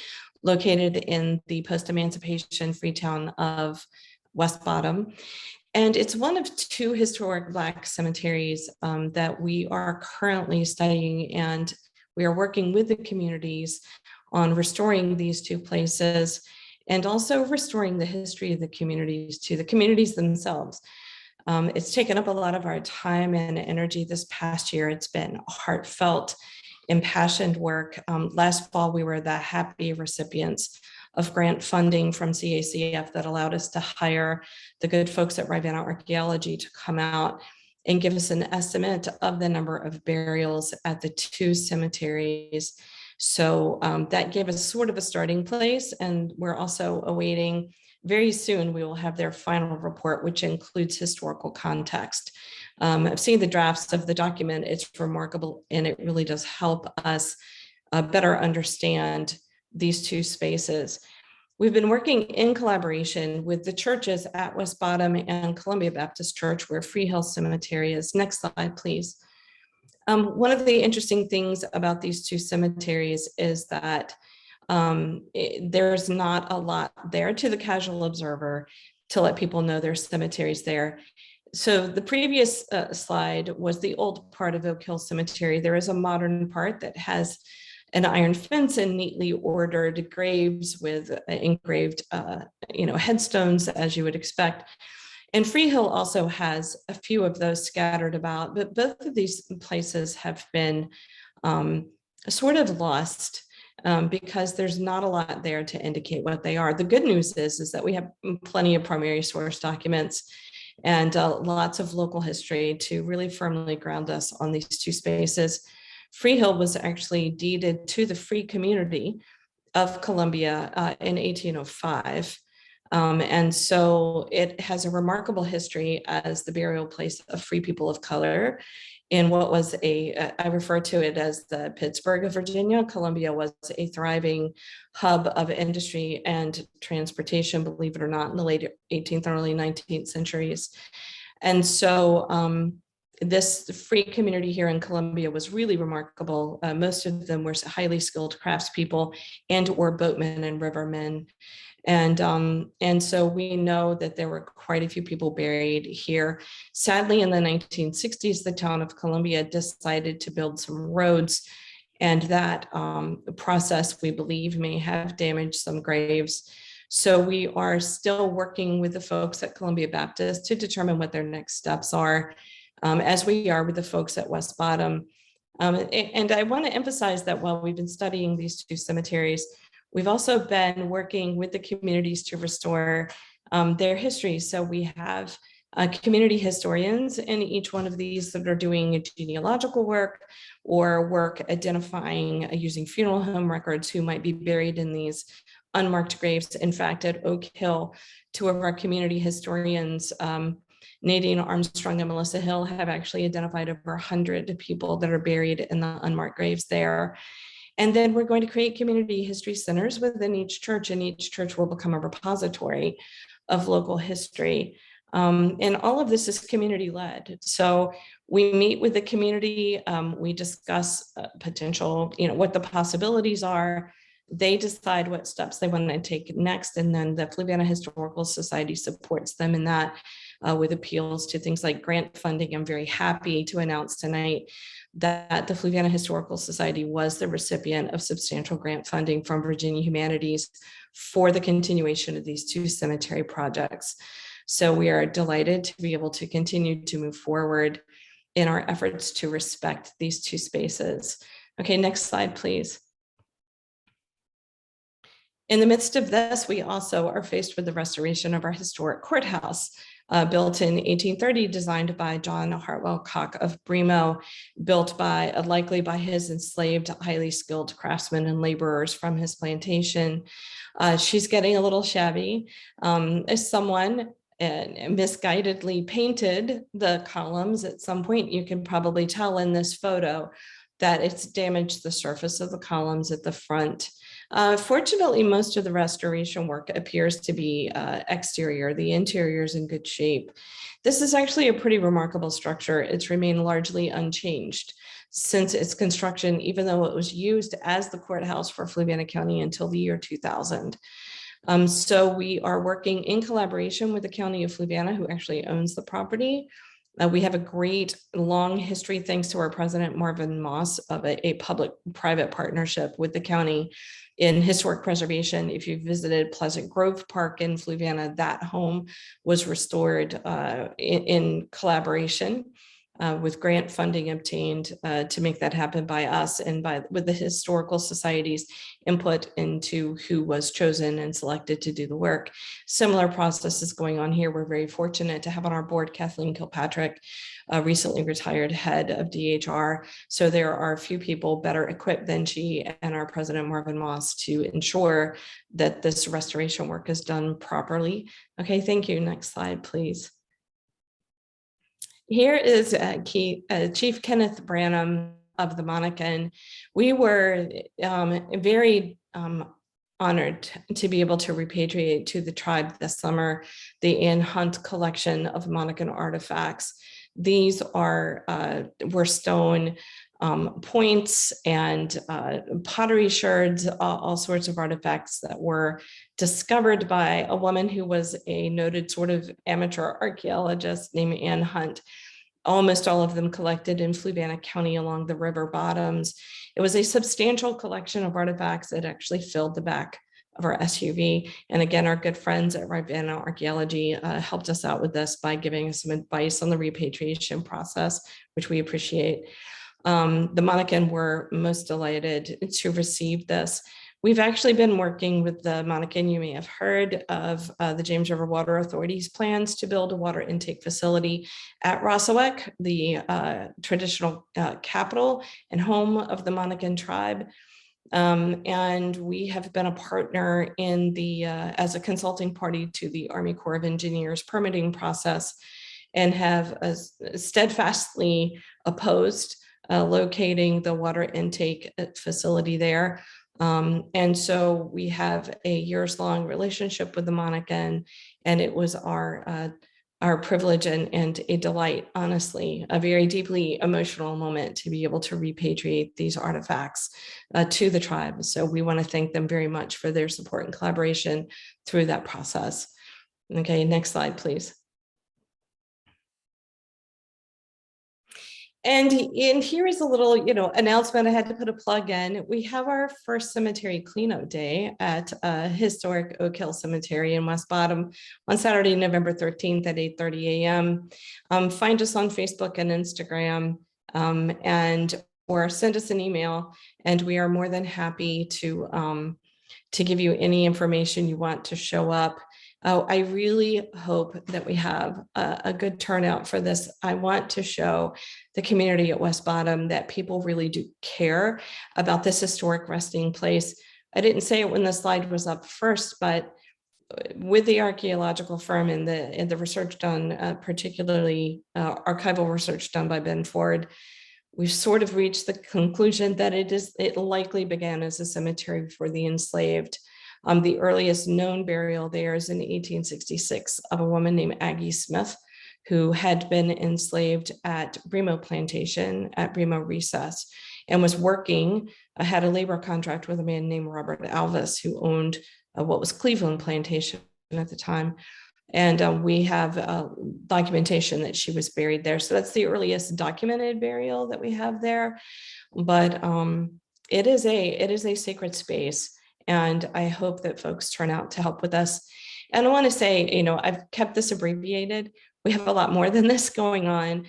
located in the post-emancipation free town of West Bottom. And it's one of two historic Black cemeteries that we are currently studying, and we are working with the communities on restoring these two places and also restoring the history of the communities to the communities themselves. It's taken up a lot of our time and energy this past year. It's been heartfelt, impassioned work. Last fall, we were the happy recipients of grant funding from CACF that allowed us to hire the good folks at Rivanna Archaeology to come out and give us an estimate of the number of burials at the two cemeteries. So that gave us sort of a starting place, and we're also awaiting, very soon we will have their final report, which includes historical context. I've seen the drafts of the document. It's remarkable, and it really does help us better understand these two spaces. We've been working in collaboration with the churches at West Bottom and Columbia Baptist Church, where Free Hill Cemetery is. Next slide, please. One of the interesting things about these two cemeteries is that there's not a lot there to the casual observer to let people know there's cemeteries there. So the previous slide was the old part of Oak Hill Cemetery. There is a modern part that has an iron fence and neatly ordered graves with engraved headstones, as you would expect. And Free Hill also has a few of those scattered about, but both of these places have been sort of lost because there's not a lot there to indicate what they are. The good news is that we have plenty of primary source documents and lots of local history to really firmly ground us on these two spaces. Free Hill was actually deeded to the free community of Columbia in 1805. And so it has a remarkable history as the burial place of free people of color in what was I refer to it as the Pittsburgh of Virginia. Columbia was a thriving hub of industry and transportation, believe it or not, in the late 18th and early 19th centuries. And so this free community here in Columbia was really remarkable. Most of them were highly skilled craftspeople and or boatmen and rivermen. And so we know that there were quite a few people buried here. Sadly, in the 1960s, the town of Columbia decided to build some roads, and that process, we believe, may have damaged some graves. So we are still working with the folks at Columbia Baptist to determine what their next steps are, as we are with the folks at West Bottom. And I want to emphasize that while we've been studying these two cemeteries, we've also been working with the communities to restore their history. So we have community historians in each one of these that are doing genealogical work or work identifying using funeral home records who might be buried in these unmarked graves. In fact, at Oak Hill, two of our community historians, Nadine Armstrong and Melissa Hill, have actually identified over 100 people that are buried in the unmarked graves there. And then we're going to create community history centers within each church, and each church will become a repository of local history. And all of this is community led. So we meet with the community, we discuss potential, what the possibilities are. They decide what steps they want to take next. And then the Fluvanna Historical Society supports them in that with appeals to things like grant funding. I'm very happy to announce tonight that the Fluvanna Historical Society was the recipient of substantial grant funding from Virginia Humanities for the continuation of these two cemetery projects. So we are delighted to be able to continue to move forward in our efforts to respect these two spaces. Okay, next slide, please. In the midst of this, we also are faced with the restoration of our historic courthouse, built in 1830, designed by John Hartwell Cock of Bremo, built likely by his enslaved, highly skilled craftsmen and laborers from his plantation. She's getting a little shabby. As someone misguidedly painted the columns at some point, you can probably tell in this photo that it's damaged the surface of the columns at the front. Fortunately, most of the restoration work appears to be exterior. The interior is in good shape. This is actually a pretty remarkable structure. It's remained largely unchanged since its construction, even though it was used as the courthouse for Fluvanna County until the year 2000. So we are working in collaboration with the County of Fluvanna, who actually owns the property. We have a great long history, thanks to our president, Marvin Moss, of a public-private partnership with the county in historic preservation. If you visited Pleasant Grove Park in Fluvanna, that home was restored in collaboration with grant funding obtained to make that happen by us and with the historical society's input into who was chosen and selected to do the work. Similar process is going on here. We're very fortunate to have on our board Kathleen Kilpatrick, a recently retired head of DHR. So there are a few people better equipped than she and our president Marvin Moss to ensure that this restoration work is done properly. Okay, thank you. Next slide, please. Here is Chief Kenneth Branham of the Monacan. We were very honored to be able to repatriate to the tribe this summer the Ann Hunt collection of Monacan artifacts. These were stone points and pottery sherds, all sorts of artifacts that were discovered by a woman who was a noted sort of amateur archaeologist named Ann Hunt. Almost all of them collected in Fluvanna County along the river bottoms. It was a substantial collection of artifacts that actually filled the back of our SUV. And again, our good friends at Rivanna Archaeology helped us out with this by giving us some advice on the repatriation process, which we appreciate. The Monacan were most delighted to receive this. We've actually been working with the Monacan. You may have heard of the James River Water Authority's plans to build a water intake facility at Rosawek, the traditional capital and home of the Monacan tribe. And we have been a partner in as a consulting party to the Army Corps of Engineers permitting process and have steadfastly opposed locating the water intake facility there. And so we have a years-long relationship with the Monacan, and it was our privilege and a delight, honestly, a very deeply emotional moment to be able to repatriate these artifacts to the tribe. So we want to thank them very much for their support and collaboration through that process. Okay, next slide, please. And here is a little, announcement. I had to put a plug in. We have our first cemetery cleanup day at historic Oak Hill Cemetery in West Bottom on Saturday, November 13th at 8:30 a.m. Find us on Facebook and Instagram, or send us an email, and we are more than happy to give you any information you want to show up. Oh, I really hope that we have a good turnout for this. I want to show the community at West Bottom that people really do care about this historic resting place. I didn't say it when the slide was up first, but with the archaeological firm and the research done, particularly archival research done by Ben Ford, we've sort of reached the conclusion that it likely began as a cemetery for the enslaved. The earliest known burial there is in 1866 of a woman named Aggie Smith, who had been enslaved at Bremo Plantation at Bremo Recess and was had a labor contract with a man named Robert Alvis, who owned what was Cleveland Plantation at the time. And we have documentation that she was buried there. So that's the earliest documented burial that we have there. But it is a sacred space. And I hope that folks turn out to help with us. And I want to say, I've kept this abbreviated. We have a lot more than this going on.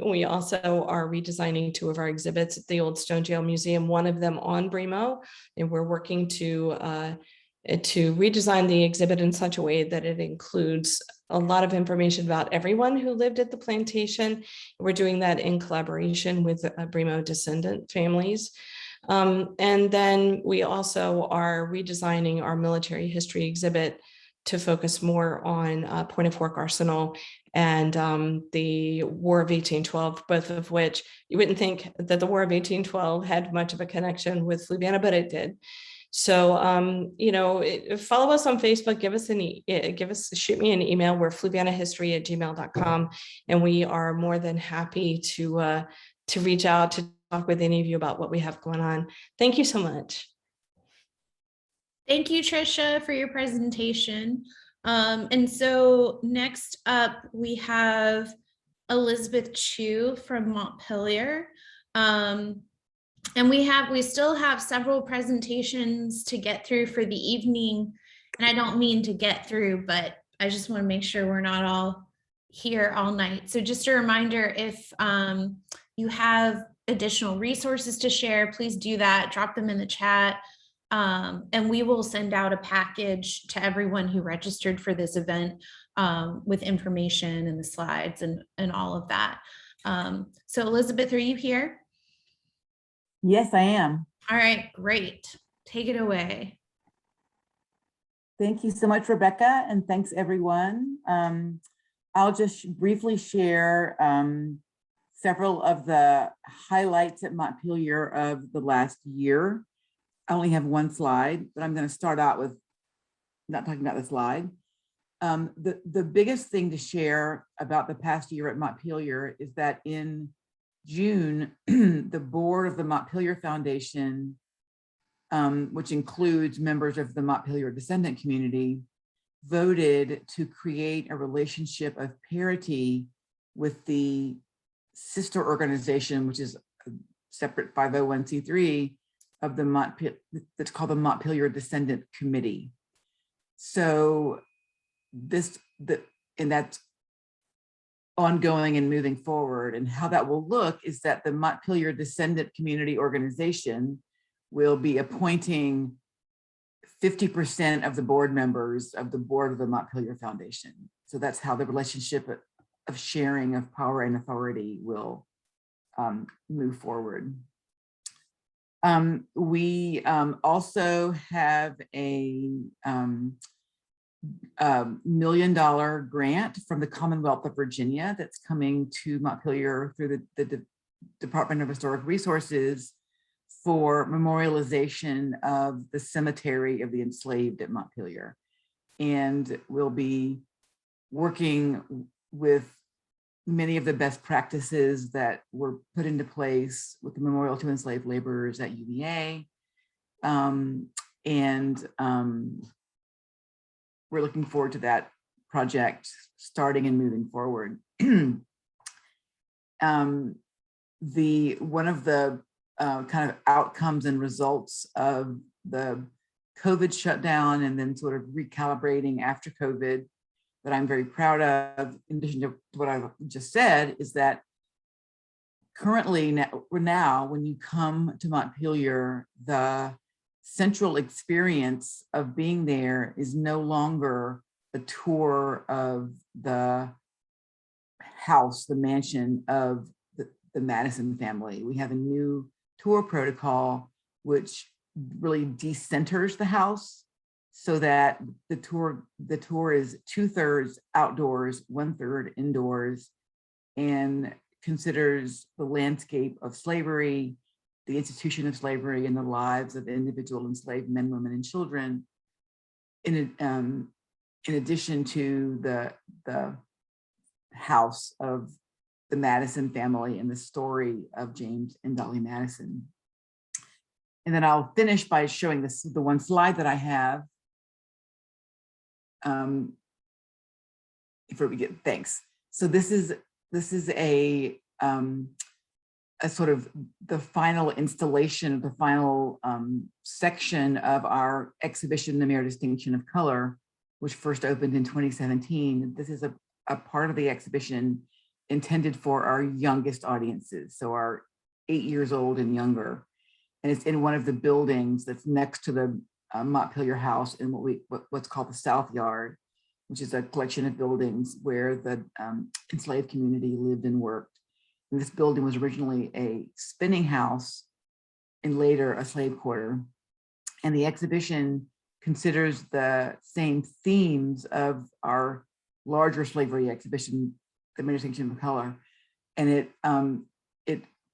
We also are redesigning 2 of our exhibits at the Old Stone Jail Museum, one of them on Bremo, and we're working to redesign the exhibit in such a way that it includes a lot of information about everyone who lived at the plantation. We're doing that in collaboration with Bremo descendant families. And then we also are redesigning our military history exhibit to focus more on Point of Fork Arsenal and the War of 1812, both of which you wouldn't think that the War of 1812 had much of a connection with Fluvanna, but it did. So, follow us on Facebook, shoot me an email. We're fluvannahistory@gmail.com, and we are more than happy to reach out to talk with any of you about what we have going on. Thank you so much. Thank you, Trisha, for your presentation. And so next up, we have Elizabeth Chu from Montpelier. And we still have several presentations to get through for the evening. And I don't mean to get through, but I just want to make sure we're not all here all night. So just a reminder, if you have additional resources to share, please do that. Drop them in the chat. And we will send out a package to everyone who registered for this event with information and the slides and all of that. So Elizabeth, are you here? Yes, I am. All right, great. Take it away. Thank you so much, Rebecca, and thanks everyone. I'll just briefly share several of the highlights at Montpelier of the last year. I only have one slide, but I'm going to start out with not talking about the slide. The biggest thing to share about the past year at Montpelier is that in June, the board of the Montpelier Foundation, which includes members of the Montpelier descendant community, voted to create a relationship of parity with the sister organization, which is a separate 501c3 of the that's called the Montpelier Descendant Committee. So that's ongoing and moving forward. And how that will look is that the Montpelier Descendant Community Organization will be appointing 50% of the board members of the board of the Montpelier Foundation. So that's how the relationship of sharing of power and authority will move forward. We also have a $1 million grant from the Commonwealth of Virginia that's coming to Montpelier through the Department of Historic Resources for memorialization of the cemetery of the enslaved at Montpelier. And we'll be working with many of the best practices that were put into place with the Memorial to Enslaved Laborers at UVA. We're looking forward to that project starting and moving forward. One of the kind of outcomes and results of the COVID shutdown and then sort of recalibrating after COVID that I'm very proud of, in addition to what I've just said, is that currently now when you come to Montpelier, the central experience of being there is no longer a tour of the house, the mansion of the Madison family. We have a new tour protocol which really decenters the house so that the tour is 2/3 outdoors, 1/3 indoors, and considers the landscape of slavery, the institution of slavery, and the lives of individual enslaved men, women, and children, in addition to the house of the Madison family and the story of James and Dolly Madison. And then I'll finish by showing the one slide that I have. Thanks. So this is a sort of the final installation, the final section of our exhibition, The Mere Distinction of Color, which first opened in 2017. This is a part of the exhibition intended for our youngest audiences, so our 8 years old and younger. And it's in one of the buildings that's next to the Montpelier House in what's called the South Yard, which is a collection of buildings where the enslaved community lived and worked. And this building was originally a spinning house and later a slave quarter. And the exhibition considers the same themes of our larger slavery exhibition, The Mere Distinction of Color, and it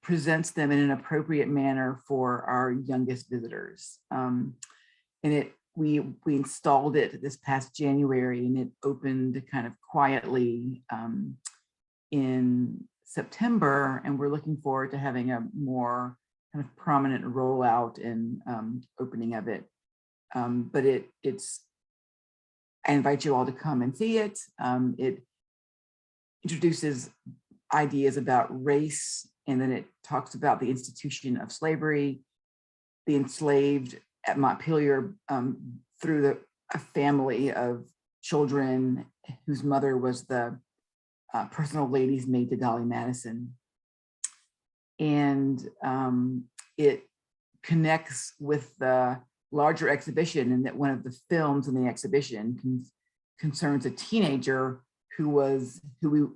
presents them in an appropriate manner for our youngest visitors. We installed it this past January, and it opened kind of quietly in September, and we're looking forward to having a more kind of prominent rollout and opening of it but I invite you all to come and see it. It introduces ideas about race, and then it talks about the institution of slavery, the enslaved at Montpelier through a family of children whose mother was the personal lady's maid to Dolly Madison. And it connects with the larger exhibition, and that one of the films in the exhibition concerns a teenager who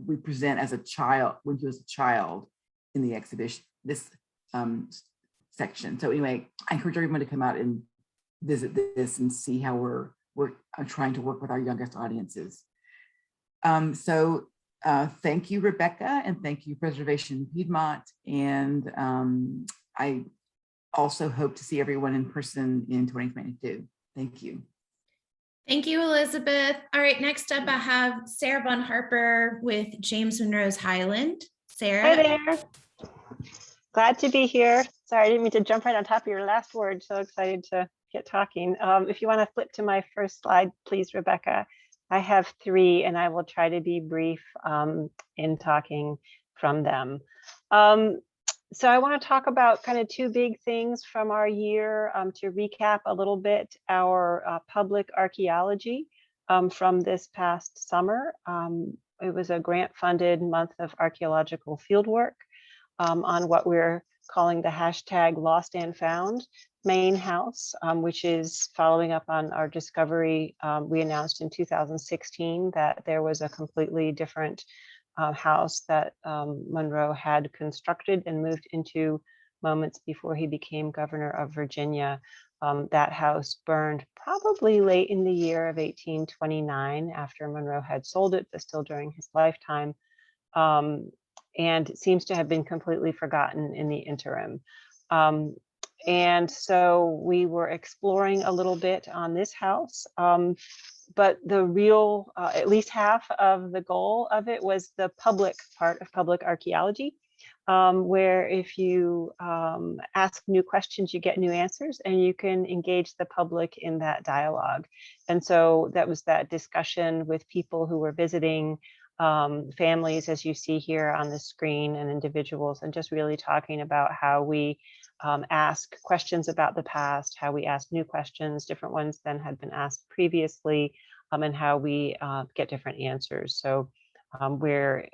we present as a child when he was a child in the exhibition, this section. So anyway, I encourage everyone to come out and visit this and see how we're trying to work with our youngest audiences. Thank you, Rebecca, and thank you, Preservation Piedmont. And I also hope to see everyone in person in 2022. Thank you. Thank you, Elizabeth. All right, next up I have Sarah Von Harper with James Monroe's Highland. Sarah. Hi there. Glad to be here. Sorry, I didn't mean to jump right on top of your last word. So excited to get talking. If you want to flip to my first slide, please, Rebecca. I have 3 and I will try to be brief in talking from them. So I want to talk about kind of 2 big things from our year to recap a little bit our public archaeology from this past summer. It was a grant-funded month of archaeological fieldwork on what we're calling the hashtag Lost and Found main house, which is following up on our discovery. We announced in 2016 that there was a completely different house that Monroe had constructed and moved into moments before he became governor of Virginia. That house burned probably late in the year of 1829 after Monroe had sold it, but still during his lifetime. And it seems to have been completely forgotten in the interim. And so we were exploring a little bit on this house, but the real, at least half of the goal of it was the public part of public archaeology, where if you ask new questions, you get new answers, and you can engage the public in that dialogue. And so that was that discussion with people who were visiting, families, as you see here on the screen, and individuals, and just really talking about how we ask questions about the past, how we ask new questions, different ones than had been asked previously, and how we get different answers. So we're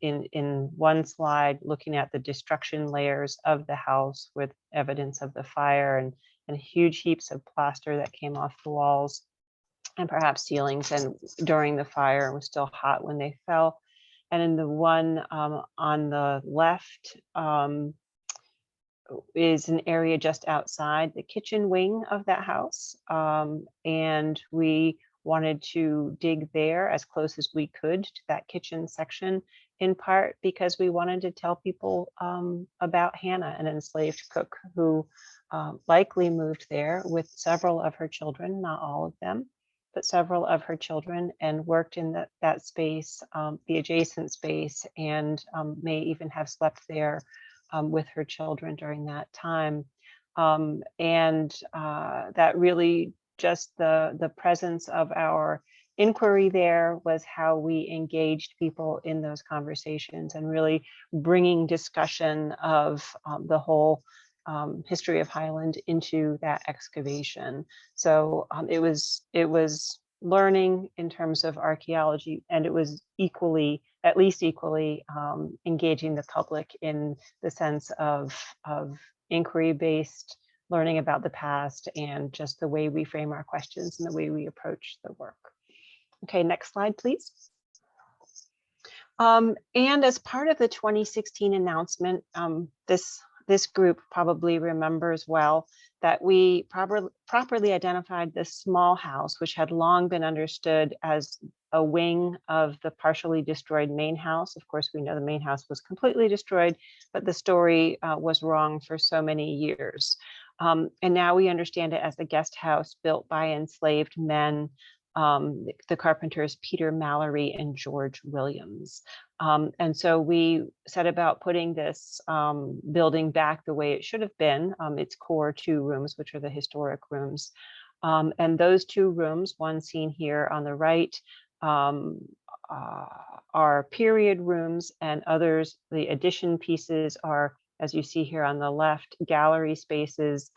in one slide looking at the destruction layers of the house with evidence of the fire and huge heaps of plaster that came off the walls and perhaps ceilings and during the fire. It was still hot when they fell. And in the one on the left is an area just outside the kitchen wing of that house. And we wanted to dig there as close as we could to that kitchen section, in part because we wanted to tell people about Hannah, an enslaved cook who likely moved there with several of her children, not all of them, but several of her children, and worked in that space, the adjacent space, and may even have slept there with her children during that time. That really just the presence of our inquiry there was how we engaged people in those conversations and really bringing discussion of the whole history of Highland into that excavation. So it was learning in terms of archaeology, and it was at least equally engaging the public in the sense of inquiry-based learning about the past and just the way we frame our questions and the way we approach the work. Okay, next slide, please. And as part of the 2016 announcement, this group probably remembers well that we properly identified this small house, which had long been understood as a wing of the partially destroyed main house. Of course, we know the main house was completely destroyed, but the story was wrong for so many years. And now we understand it as the guest house built by enslaved men, the carpenters Peter Mallory and George Williams. And so we set about putting this building back the way it should have been, its core 2 rooms, which are the historic rooms, And those two rooms, one seen here on the right, are period rooms, and others, the addition pieces are, as you see here on the left, gallery spaces,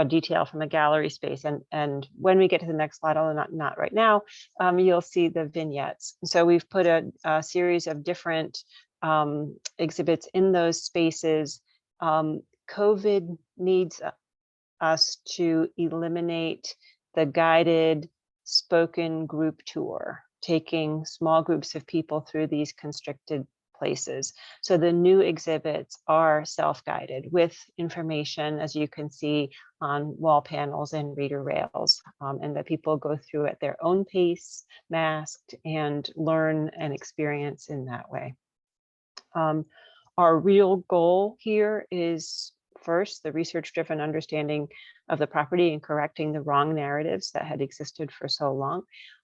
detail from a gallery space. And when we get to the next slide, although not right now, you'll see the vignettes. So we've put a series of different exhibits in those spaces. COVID needs us to eliminate the guided spoken group tour, taking small groups of people through these constricted places. So the new exhibits are self-guided with information, as you can see, on wall panels and reader rails, and that people go through at their own pace, masked, and learn and experience in that way. Our real goal here is, first, the research-driven understanding of the property and correcting the wrong narratives that had existed for so long,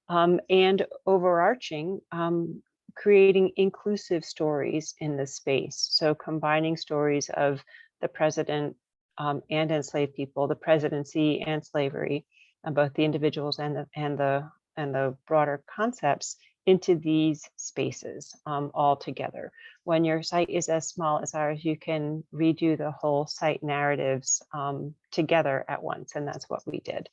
and overarching, creating inclusive stories in the space. So combining stories of the president and enslaved people, the presidency and slavery, and both the individuals and the broader concepts into these spaces all together. When your site is as small as ours, you can redo the whole site narratives together at once, and that's what we did.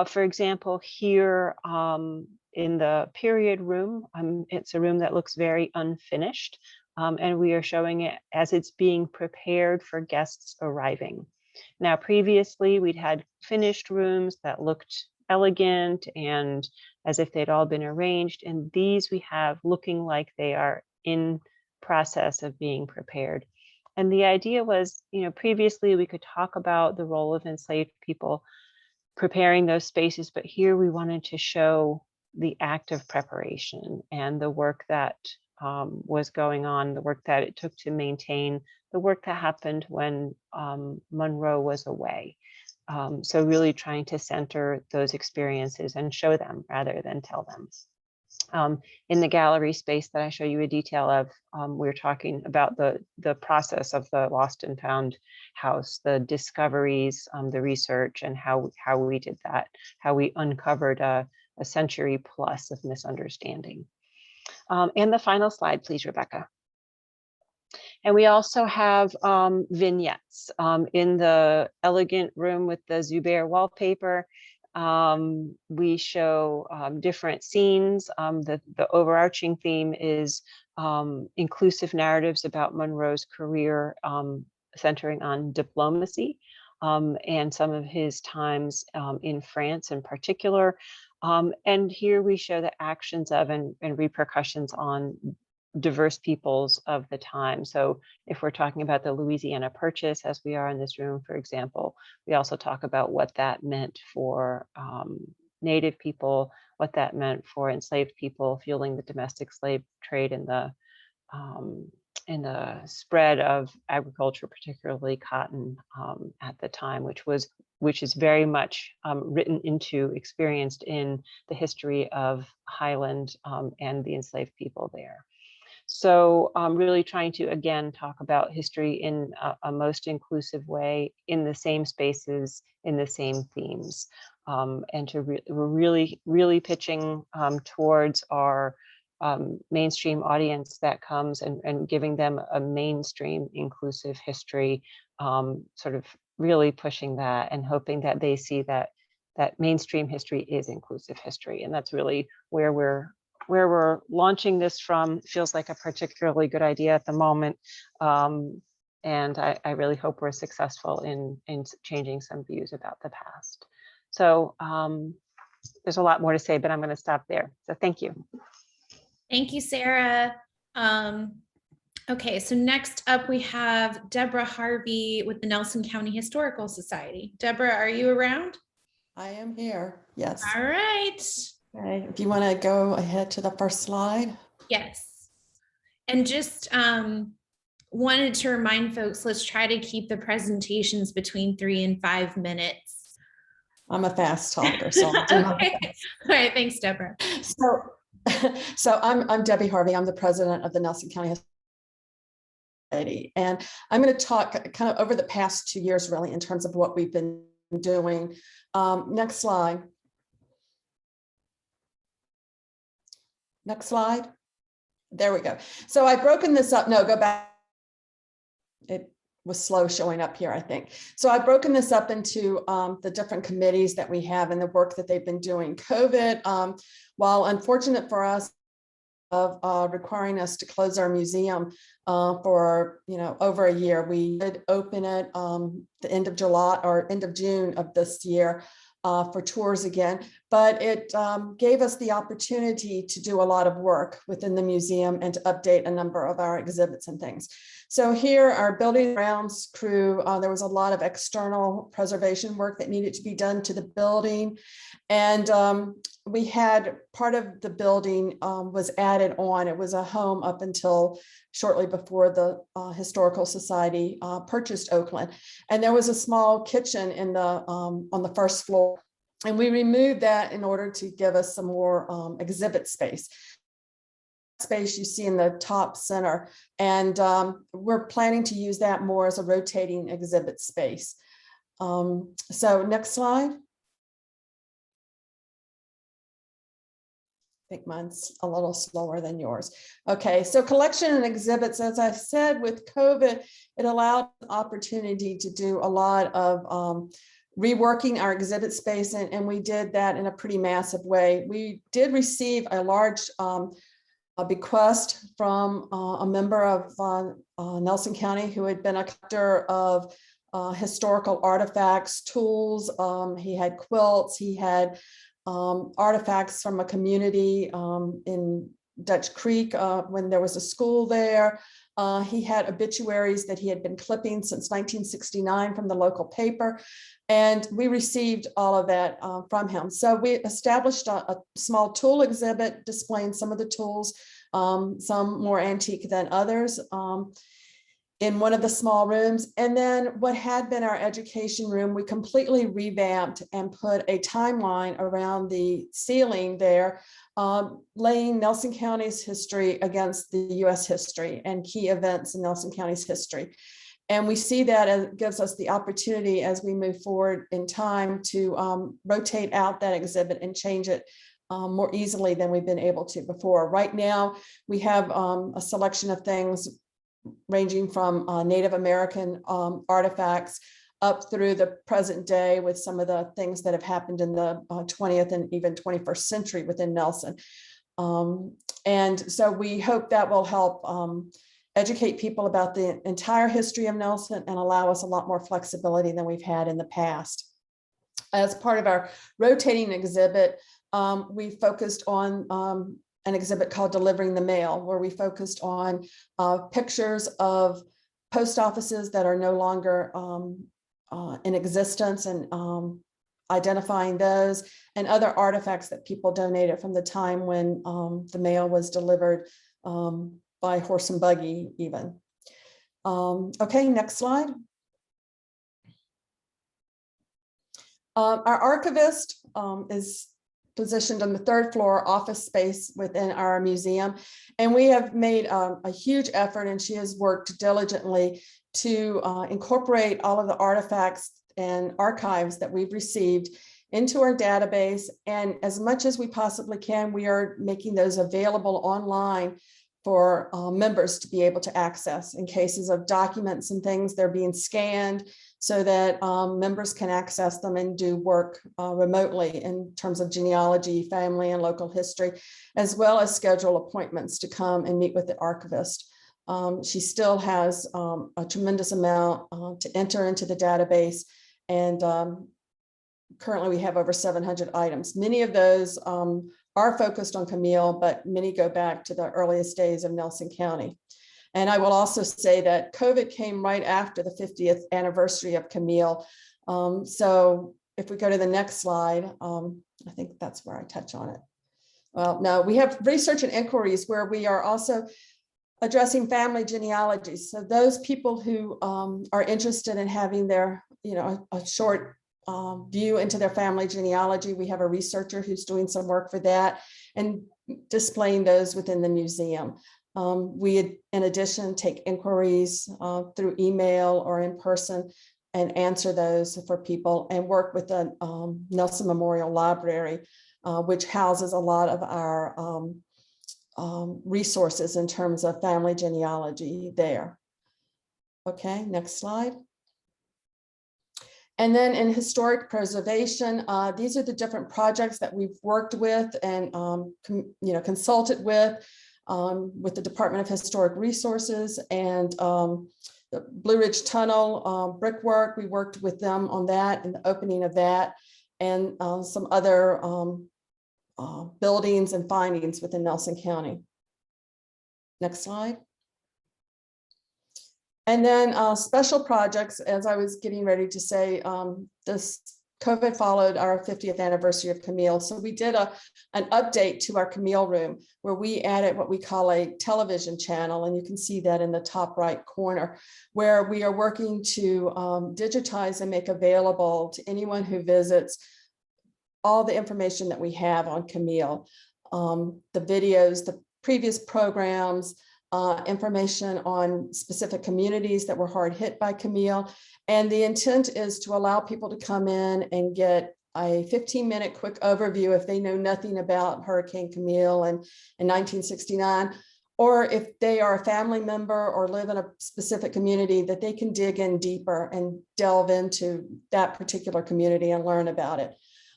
For example, here in the period room, it's a room that looks very unfinished, and we are showing it as it's being prepared for guests arriving. Now, previously, we'd had finished rooms that looked elegant and as if they'd all been arranged, and these we have looking like they are in process of being prepared. And the idea was, previously we could talk about the role of enslaved people preparing those spaces, but here we wanted to show the act of preparation and the work that was going on, the work that it took to maintain, the work that happened when Monroe was away. So really trying to center those experiences and show them rather than tell them. In the gallery space that I show you a detail of, we're talking about the process of the lost and found house, the discoveries, the research, and how we did that, how we uncovered a century plus of misunderstanding. And the final slide, please, Rebecca. And we also have vignettes in the elegant room with the Zubair wallpaper. We show different scenes. The overarching theme is inclusive narratives about Monroe's career, centering on diplomacy and some of his times in France in particular. And here we show the actions of and repercussions on diverse peoples of the time. So if we're talking about the Louisiana Purchase, as we are in this room, for example, we also talk about what that meant for Native people, what that meant for enslaved people, fueling the domestic slave trade in the spread of agriculture, particularly cotton at the time, which is very much written into, experienced in the history of Highland and the enslaved people there. So really trying to, again, talk about history in a most inclusive way, in the same spaces, in the same themes, and we're really pitching towards our mainstream audience that comes and giving them a mainstream inclusive history, sort of really pushing that and hoping that they see that mainstream history is inclusive history. And that's really where we're launching this from. It feels like a particularly good idea at the moment. And I really hope we're successful in changing some views about the past. So there's a lot more to say, but I'm going to stop there. So thank you. Thank you, Sarah. Okay, so next up we have Deborah Harvey with the Nelson County Historical Society. Deborah, are you around? I am here, yes. All right. Okay, if you want to go ahead to the first slide. Yes. And just wanted to remind folks, let's try to keep the presentations between 3 and 5 minutes. I'm a fast talker, so I'll do my Okay. best. All right, thanks, Deborah. So I'm Debbie Harvey. I'm the president of the Nelson County Society. And I'm going to talk kind of over the past 2 years, really, in terms of what we've been doing. Next slide. Next slide. There we go. So I've broken this up. No, go back. It was slow showing up here, I think. So I've broken this up into the different committees that we have and the work that they've been doing. COVID, while unfortunate for us, of requiring us to close our museum for over a year, we did open it the end of July or end of June of this year for tours again, but it gave us the opportunity to do a lot of work within the museum and to update a number of our exhibits and things. So here, our building grounds crew, there was a lot of external preservation work that needed to be done to the building. And we had part of the building was added on. It was a home up until shortly before the Historical Society purchased Oakland. And there was a small kitchen in the on the first floor. And we removed that in order to give us some more exhibit space you see in the top center. And we're planning to use that more as a rotating exhibit space. So next slide. I think mine's a little slower than yours. Okay, so collection and exhibits, as I said, with COVID, it allowed an opportunity to do a lot of reworking our exhibit space, and we did that in a pretty massive way. We did receive a large a bequest from a member of Nelson County who had been a collector of historical artifacts, tools. He had quilts, he had artifacts from a community in Dutch Creek when there was a school there. He had obituaries that he had been clipping since 1969 from the local paper. And we received all of that from him. So we established a small tool exhibit displaying some of the tools, some more antique than others, in one of the small rooms. And then what had been our education room, we completely revamped and put a timeline around the ceiling there, laying Nelson County's history against the US history and key events in Nelson County's history. And we see that as it gives us the opportunity as we move forward in time to rotate out that exhibit and change it more easily than we've been able to before. Right now, we have a selection of things ranging from Native American artifacts up through the present day with some of the things that have happened in the 20th and even 21st century within Nelson. And so we hope that will help educate people about the entire history of Nelson and allow us a lot more flexibility than we've had in the past. As part of our rotating exhibit, we focused on an exhibit called Delivering the Mail, where we focused on pictures of post offices that are no longer in existence and identifying those and other artifacts that people donated from the time when the mail was delivered by horse and buggy even. Okay, next slide. Our archivist is positioned on the third floor office space within our museum. And we have made a huge effort, and she has worked diligently to incorporate all of the artifacts and archives that we've received into our database. And as much as we possibly can, we are making those available online for members to be able to access. In cases of documents and things, they're being scanned so that members can access them and do work remotely in terms of genealogy, family, and local history, as well as schedule appointments to come and meet with the archivist. She still has a tremendous amount to enter into the database, and currently we have over 700 items. Many of those are focused on Camille, but many go back to the earliest days of Nelson County. And I will also say that COVID came right after the 50th anniversary of Camille. So if we go to the next slide, I think that's where I touch on it. Well, no, we have research and inquiries where we are also addressing family genealogies. So those people who are interested in having their, a short view into their family genealogy, we have a researcher who's doing some work for that and displaying those within the museum. We, in addition, take inquiries through email or in person and answer those for people, and work with the Nelson Memorial Library, which houses a lot of our resources in terms of family genealogy there. Okay, next slide. And then in historic preservation, these are the different projects that we've worked with and consulted with the Department of Historic Resources and the Blue Ridge Tunnel brickwork. We worked with them on that and the opening of that, and some other buildings and findings within Nelson County. Next slide. And then special projects, as I was getting ready to say, this COVID followed our 50th anniversary of Camille. So we did an update to our Camille room where we added what we call a television channel. And you can see that in the top right corner, where we are working to digitize and make available to anyone who visits all the information that we have on Camille, the videos, the previous programs, information on specific communities that were hard hit by Camille. And the intent is to allow people to come in and get a 15-minute quick overview if they know nothing about Hurricane Camille in 1969, or if they are a family member or live in a specific community, that they can dig in deeper and delve into that particular community and learn about it.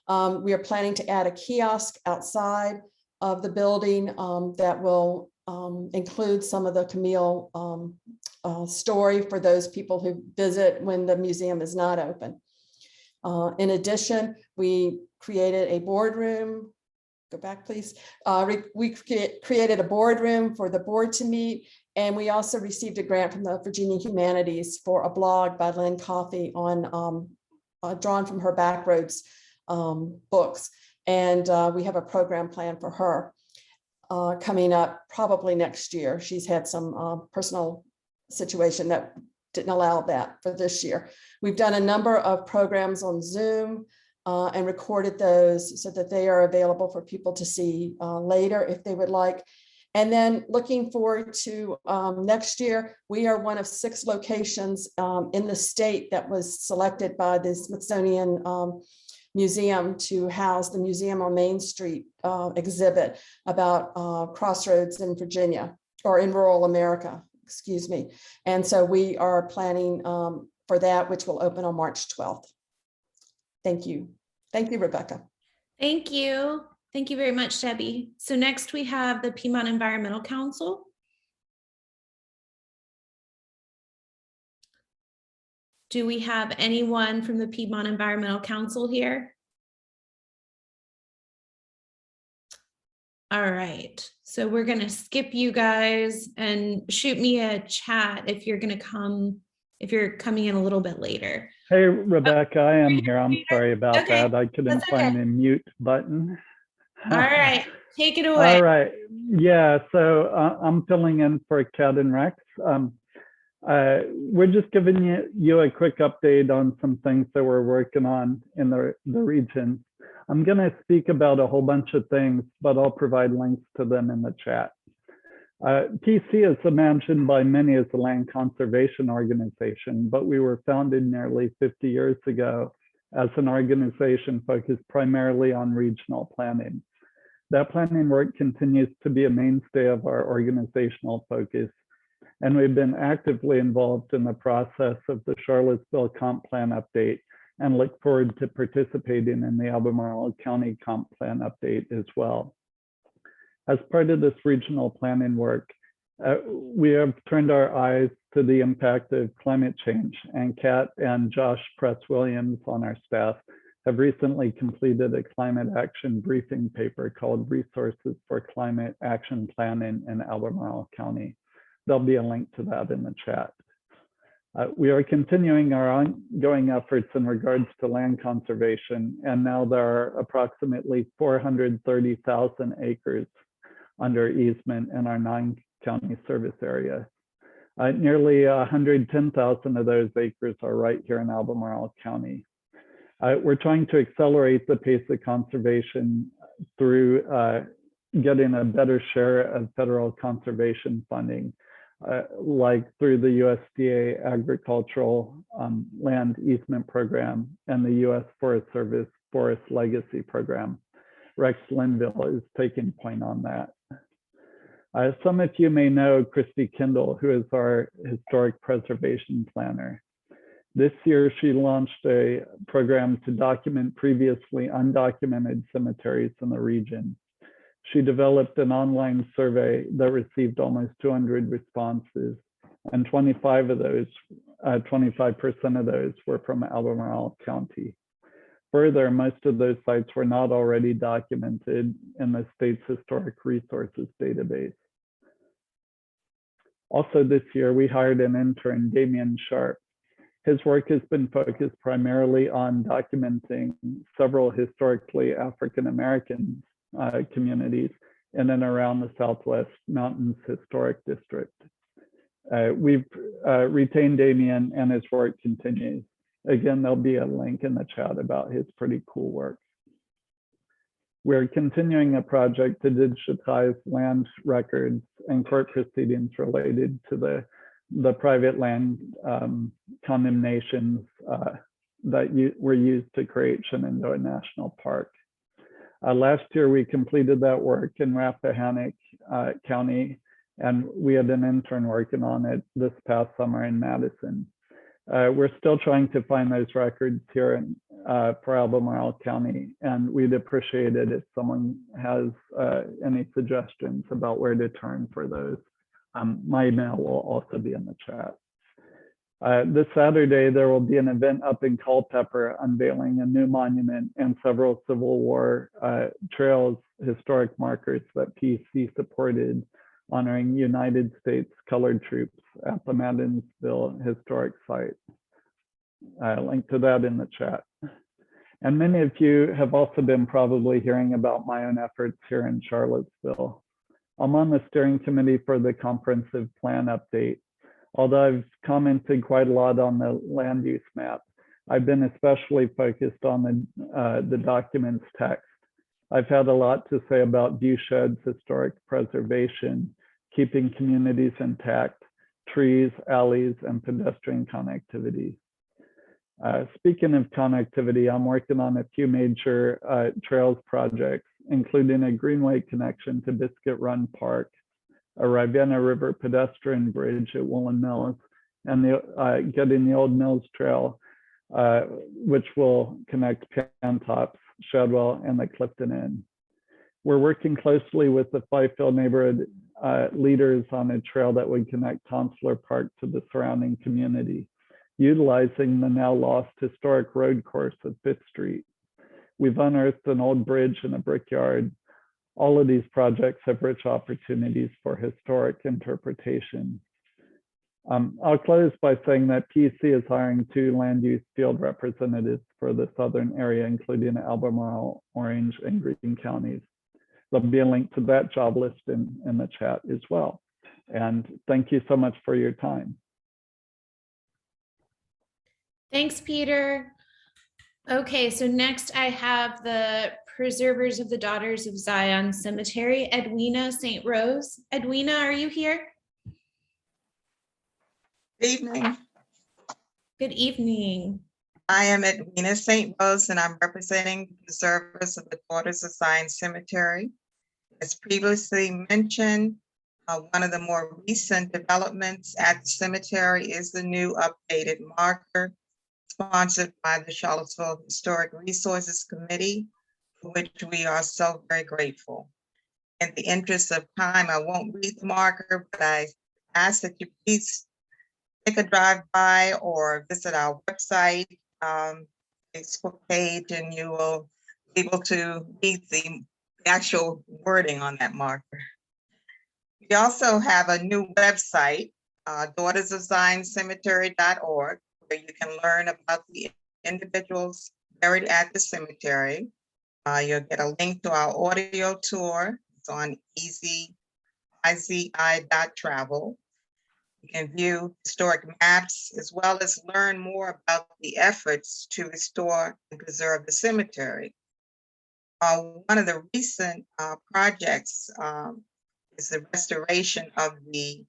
We are planning to add a kiosk outside of the building that will include some of the Camille story for those people who visit when the museum is not open. In addition, we created a boardroom. Go back, please. We created a boardroom for the board to meet, and we also received a grant from the Virginia Humanities for a blog by Lynn Coffey on drawn from her Backroads books. And we have a program plan for her coming up probably next year. She's had some personal situation that didn't allow that for this year. We've done a number of programs on Zoom and recorded those so that they are available for people to see later if they would like. And then looking forward to next year, we are one of 6 locations in the state that was selected by the Smithsonian Museum to house the Museum on Main Street exhibit about crossroads in Virginia, or in rural America, excuse me. And so we are planning for that, which will open on March 12th. Thank you. Thank you, Rebecca. Thank you. Thank you very much, Debbie. So next we have the Piedmont Environmental Council. Do we have anyone from the Piedmont Environmental Council here? All right, so we're gonna skip you guys and shoot me a chat if you're gonna come, if you're coming in a little bit later. Hey, Rebecca, I am here. I'm sorry about Okay, that. I couldn't find the mute button. All right, take it away. All right. Yeah, so I'm filling in for Kat and Rex. We're just giving you a quick update on some things that we're working on in the region. I'm going to speak about a whole bunch of things, but I'll provide links to them in the chat. PC is mentioned by many as a land conservation organization, but we were founded nearly 50 years ago as an organization focused primarily on regional planning. That planning work continues to be a mainstay of our organizational focus, and we've been actively involved in the process of the Charlottesville Comp Plan update and look forward to participating in the Albemarle County Comp Plan update as well. As part of this regional planning work, we have turned our eyes to the impact of climate change, and Kat and Josh Press-Williams on our staff have recently completed a climate action briefing paper called Resources for Climate Action Planning in Albemarle County. There'll be a link to that in the chat. We are continuing our ongoing efforts in regards to land conservation, and now there are approximately 430,000 acres under easement in our 9-county service area. Nearly 110,000 of those acres are right here in Albemarle County. We're trying to accelerate the pace of conservation through getting a better share of federal conservation funding, like through the USDA Agricultural Land Easement Program and the U.S. Forest Service Forest Legacy Program. Rex Linville is taking point on that. Some of you may know Christy Kendall, who is our historic preservation planner. This year, she launched a program to document previously undocumented cemeteries in the region. She developed an online survey that received almost 200 responses, and 25% of those were from Albemarle County. Further, most of those sites were not already documented in the state's historic resources database. Also this year, we hired an intern, Damian Sharp. His work has been focused primarily on documenting several historically African-American communities in and around the Southwest Mountains Historic District. We've retained Damian, and his work continues. Again, there'll be a link in the chat about his pretty cool work. We're continuing a project to digitize land records and court proceedings related to the private land condemnations that were used to create Shenandoah National Park. Last year, we completed that work in Rappahannock County, and we had an intern working on it this past summer in Madison. We're still trying to find those records here for Albemarle County, and we'd appreciate it if someone has any suggestions about where to turn for those. My email will also be in the chat. This Saturday, there will be an event up in Culpeper unveiling a new monument and several Civil War trails historic markers that PC supported, honoring United States colored troops at the Madisonville Historic Site. Link to that in the chat. And many of you have also been probably hearing about my own efforts here in Charlottesville. I'm on the steering committee for the comprehensive plan update. Although I've commented quite a lot on the land use map, I've been especially focused on the document's text. I've had a lot to say about viewsheds, historic preservation, keeping communities intact, trees, alleys, and pedestrian connectivity. Speaking of connectivity, I'm working on a few major trails projects, including a greenway connection to Biscuit Run Park, a Ravenna River pedestrian bridge at Woolen Mills, and getting the Old Mills Trail, which will connect Pantops, Shadwell, and the Clifton Inn. We're working closely with the Fifield neighborhood leaders on a trail that would connect Consular Park to the surrounding community, utilizing the now lost historic road course of 5th Street. We've unearthed an old bridge and a brickyard. All of these projects have rich opportunities for historic interpretation. I'll close by saying that PC is hiring 2 land use field representatives for the southern area, including Albemarle, Orange, and Greene counties. There'll be a link to that job list in the chat as well. And thank you so much for your time. Thanks, Peter. Okay, so next I have the Preservers of the Daughters of Zion Cemetery, Edwina St. Rose. Edwina, are you here? Good evening. Good evening. I am Edwina St. Rose, and I'm representing Preservers of the Daughters of Zion Cemetery. As previously mentioned, one of the more recent developments at the cemetery is the new updated marker sponsored by the Charlottesville Historic Resources Committee, for which we are so very grateful. In the interest of time, I won't read the marker, but I ask that you please take a drive by or visit our website, Facebook page, and you will be able to read the actual wording on that marker. We also have a new website, daughtersofzioncemetery.org, where you can learn about the individuals buried at the cemetery. You'll get a link to our audio tour. It's on easyIzi.travel. You can view historic maps as well as learn more about the efforts to restore and preserve the cemetery. One of the recent projects is the restoration of the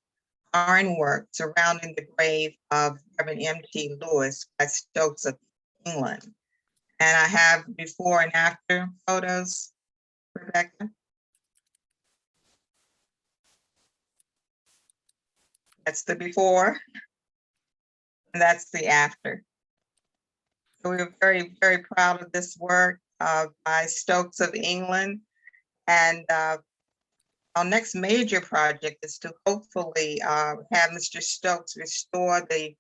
ironwork surrounding the grave of Reverend M.T. Lewis by Stokes of England. And I have before and after photos, Rebecca. That's the before, and that's the after. So we're very, very proud of this work by Stokes of England. And our next major project is to hopefully have Mr. Stokes restore the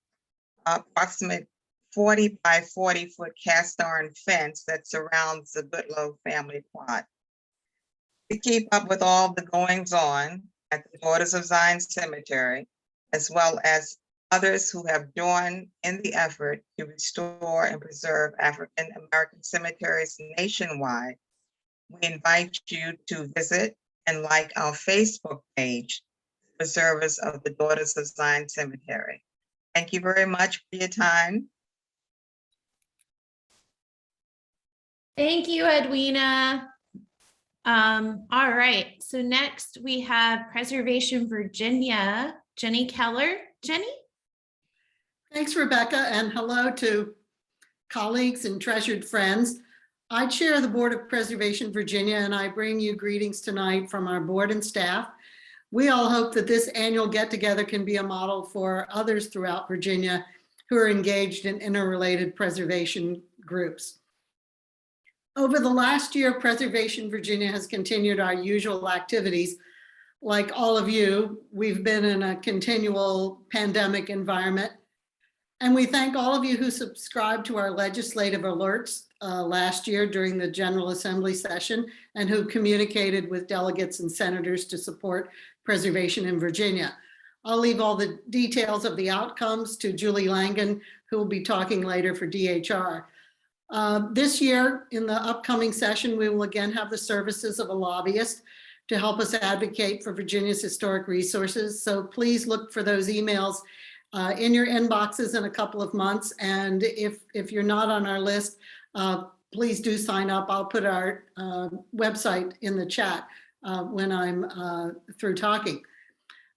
approximate 40 by 40 foot cast iron fence that surrounds the Goodloe family plot. To keep up with all the goings on at the Daughters of Zion Cemetery, as well as others who have joined in the effort to restore and preserve African American cemeteries nationwide, we invite you to visit and like our Facebook page, Preservers of the Daughters of Zion Cemetery. Thank you very much for your time. Thank you, Edwina. All right, so next we have Preservation Virginia, Jenny Keller. Jenny? Thanks, Rebecca, and hello to colleagues and treasured friends. I chair the Board of Preservation Virginia, and I bring you greetings tonight from our board and staff. We all hope that this annual get-together can be a model for others throughout Virginia who are engaged in interrelated preservation groups. Over the last year, Preservation Virginia has continued our usual activities. Like all of you, we've been in a continual pandemic environment. And we thank all of you who subscribed to our legislative alerts last year during the General Assembly session and who communicated with delegates and senators to support preservation in Virginia. I'll leave all the details of the outcomes to Julie Langan, who will be talking later for DHR. This year, in the upcoming session, we will again have the services of a lobbyist to help us advocate for Virginia's historic resources. So please look for those emails in your inboxes in a couple of months. And if you're not on our list, please do sign up. I'll put our website in the chat when I'm through talking.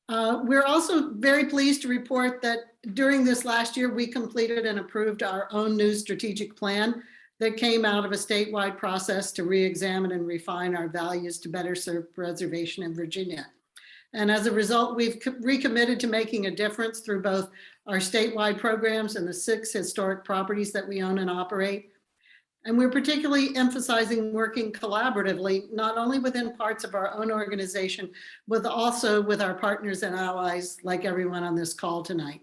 We're also very pleased to report that during this last year, we completed and approved our own new strategic plan that came out of a statewide process to re-examine and refine our values to better serve preservation in Virginia. And as a result, we've recommitted to making a difference through both our statewide programs and the 6 historic properties that we own and operate. And we're particularly emphasizing working collaboratively, not only within parts of our own organization, but also with our partners and allies like everyone on this call tonight.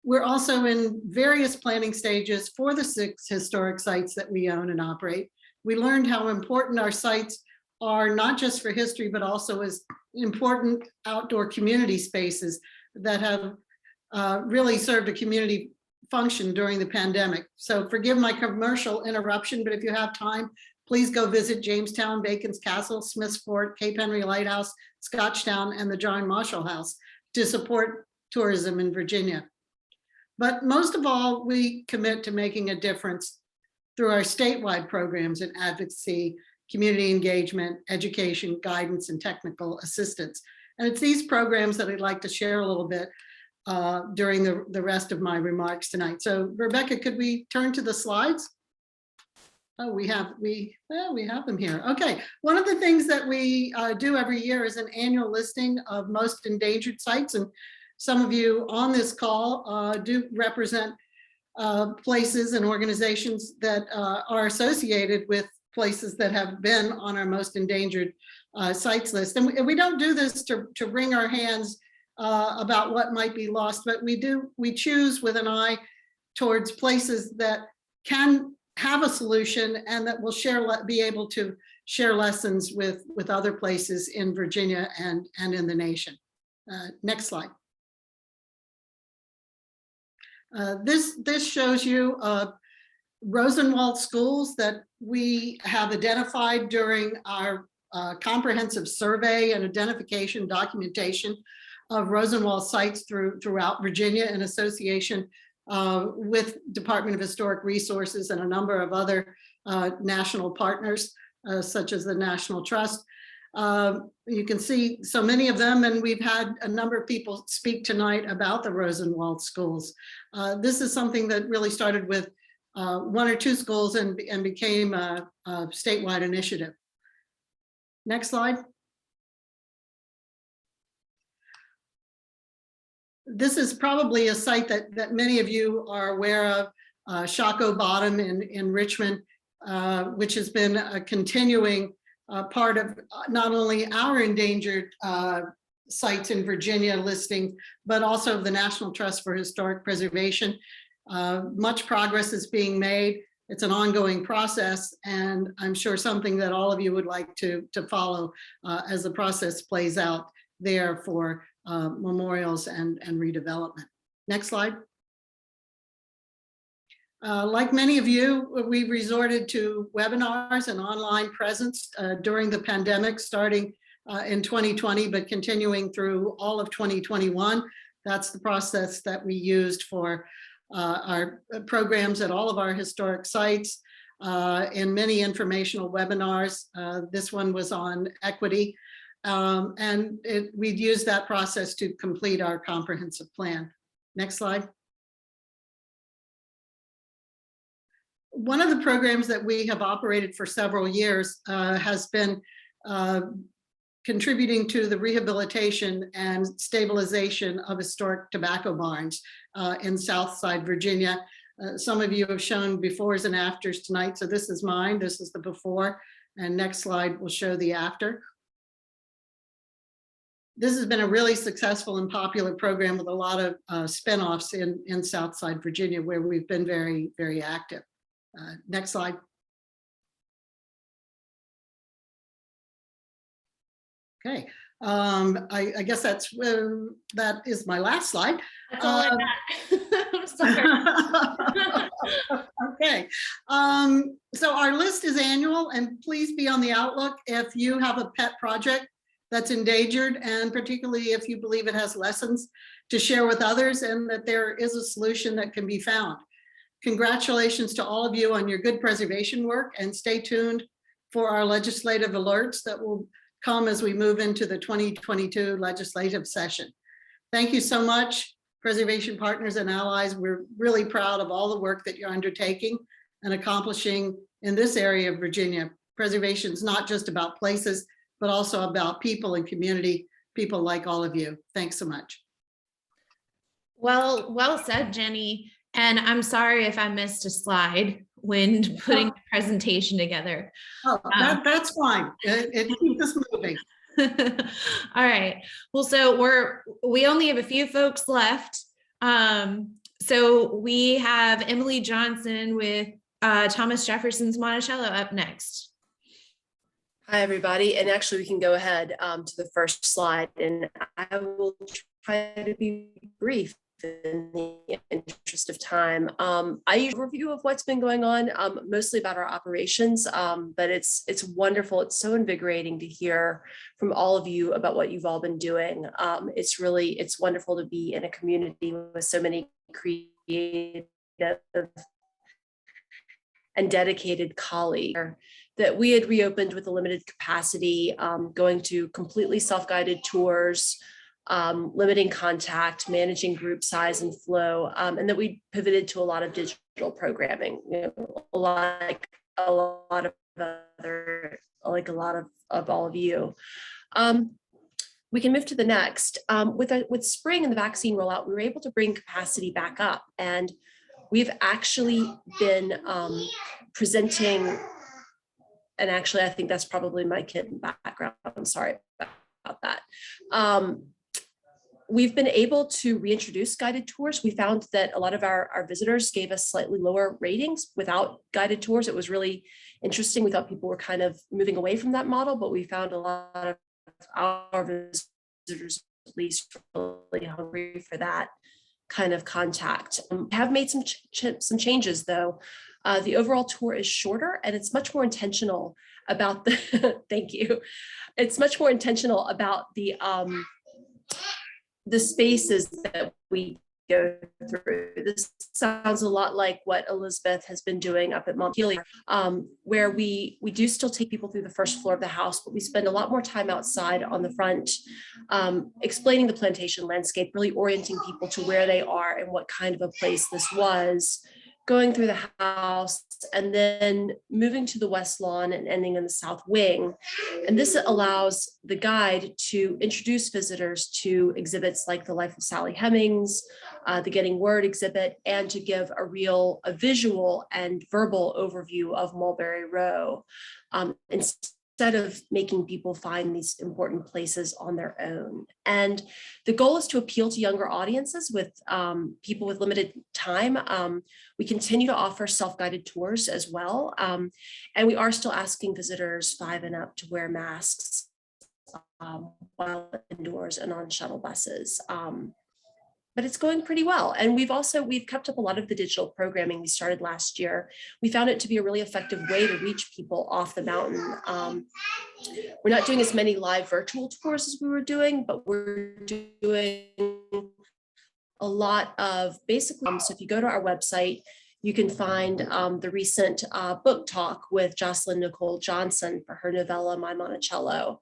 We're also in various planning stages for the 6 historic sites that we own and operate. We learned how important our sites are, not just for history, but also as important outdoor community spaces that have really served a community function during the pandemic. So forgive my commercial interruption, but if you have time, please go visit Jamestown, Bacon's Castle, Smith's Fort, Cape Henry Lighthouse, Scotchtown, and the John Marshall House to support tourism in Virginia. But most of all, we commit to making a difference through our statewide programs in advocacy, community engagement, education, guidance, and technical assistance. And it's these programs that I'd like to share a little bit during the rest of my remarks tonight. So Rebecca, could we turn to the slides? Oh, we have them here. Okay, one of the things that we do every year is an annual listing of most endangered sites. And some of you on this call do represent places and organizations that are associated with places that have been on our most endangered sites list. And we don't do this to wring our hands about what might be lost, but we choose with an eye towards places that can have a solution and that will be able to share lessons with other places in Virginia and in the nation. Next slide. This shows you Rosenwald schools that we have identified during our comprehensive survey and identification documentation of Rosenwald sites throughout Virginia in association with Department of Historic Resources and a number of other national partners. such as the National Trust. You can see so many of them, and we've had a number of people speak tonight about the Rosenwald schools. This is something that really started with 1 or 2 schools and became a statewide initiative. Next slide. This is probably a site that many of you are aware of, Shockoe Bottom in Richmond, which has been a continuing part of not only our endangered sites in Virginia listing, but also the National Trust for Historic Preservation. Much progress is being made. It's an ongoing process, and I'm sure something that all of you would like to follow as the process plays out there for memorials and redevelopment. Next slide. Like many of you, we resorted to webinars and online presence during the pandemic, starting in 2020, but continuing through all of 2021. That's the process that we used for our programs at all of our historic sites and many informational webinars. This one was on equity, and we'd use that process to complete our comprehensive plan. Next slide. One of the programs that we have operated for several years has been contributing to the rehabilitation and stabilization of historic tobacco barns in Southside Virginia. Some of you have shown befores and afters tonight. So this is mine, this is the before, and next slide will show the after. This has been a really successful and popular program with a lot of spinoffs in Southside Virginia, where we've been very, very active. Next slide. Okay, I guess that is my last slide. That's all I got. I'm sorry. Okay, so our list is annual, and please be on the outlook if you have a pet project that's endangered, and particularly if you believe it has lessons to share with others and that there is a solution that can be found. Congratulations to all of you on your good preservation work, and stay tuned for our legislative alerts that will come as we move into the 2022 legislative session. Thank you so much, Preservation Partners and Allies. We're really proud of all the work that you're undertaking and accomplishing in this area of Virginia. Preservation is not just about places, but also about people and community, people like all of you. Thanks so much. Well said, Jenny. And I'm sorry if I missed a slide when putting the presentation together. Oh, that's fine. It keeps us moving. All right. Well, so we only have a few folks left. So we have Emily Johnson with Thomas Jefferson's Monticello up next. Hi, everybody. And actually, we can go ahead to the first slide, and I will try to be brief in the interest of time. I use a review of what's been going on, mostly about our operations, but it's wonderful. It's so invigorating to hear from all of you about what you've all been doing. It's wonderful to be in a community with so many creative and dedicated colleagues. That we had reopened with a limited capacity, going to completely self-guided tours, limiting contact, managing group size and flow, and that we pivoted to a lot of digital programming, a lot of all of you. We can move to the next. With spring and the vaccine rollout, we were able to bring capacity back up, and we've actually been presenting. And actually, I think that's probably my kid in the background. I'm sorry about that. We've been able to reintroduce guided tours. We found that a lot of our visitors gave us slightly lower ratings without guided tours. It was really interesting. We thought people were kind of moving away from that model, but we found a lot of our visitors, at least, really hungry for that kind of contact. Have made some changes, though. The overall tour is shorter, and it's much more intentional about the thank you. It's much more intentional about the spaces that we go through. This sounds a lot like what Elizabeth has been doing up at Montpelier, where we do still take people through the first floor of the house, but we spend a lot more time outside on the front, explaining the plantation landscape, really orienting people to where they are and what kind of a place this was, going through the house, and then moving to the west lawn and ending in the south wing. And this allows the guide to introduce visitors to exhibits like the Life of Sally Hemings, the Getting Word exhibit, and to give a visual and verbal overview of Mulberry Row, instead of making people find these important places on their own. And the goal is to appeal to younger audiences with people with limited time. We continue to offer self-guided tours as well. And we are still asking visitors 5 and up to wear masks while indoors and on shuttle buses. But it's going pretty well. And we've kept up a lot of the digital programming we started last year. We found it to be a really effective way to reach people off the mountain. We're not doing as many live virtual tours as we were doing, but we're doing a lot of basically, so if you go to our website, you can find the recent book talk with Jocelyn Nicole Johnson for her novella, My Monticello,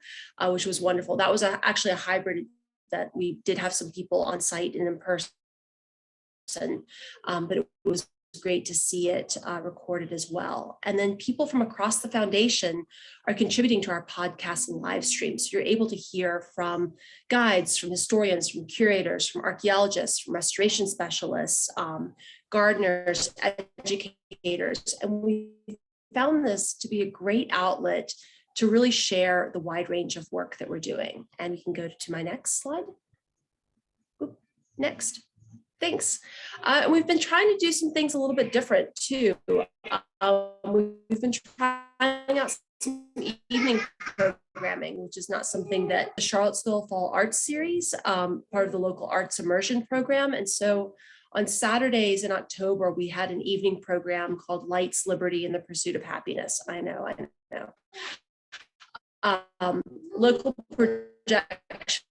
which was wonderful. That was actually a hybrid that we did have some people on site and in person, but it was great to see it recorded as well. And then people from across the foundation are contributing to our podcasts and live streams. So you're able to hear from guides, from historians, from curators, from archaeologists, from restoration specialists, gardeners, educators. And we found this to be a great outlet to really share the wide range of work that we're doing. And we can go to my next slide. Oop, next. Thanks. We've been trying to do some things a little bit different too. We've been trying out some evening programming, which is not something that the Charlottesville Fall Arts Series, part of the local arts immersion program. And so on Saturdays in October, we had an evening program called Lights, Liberty, and the Pursuit of Happiness. I know. Local projection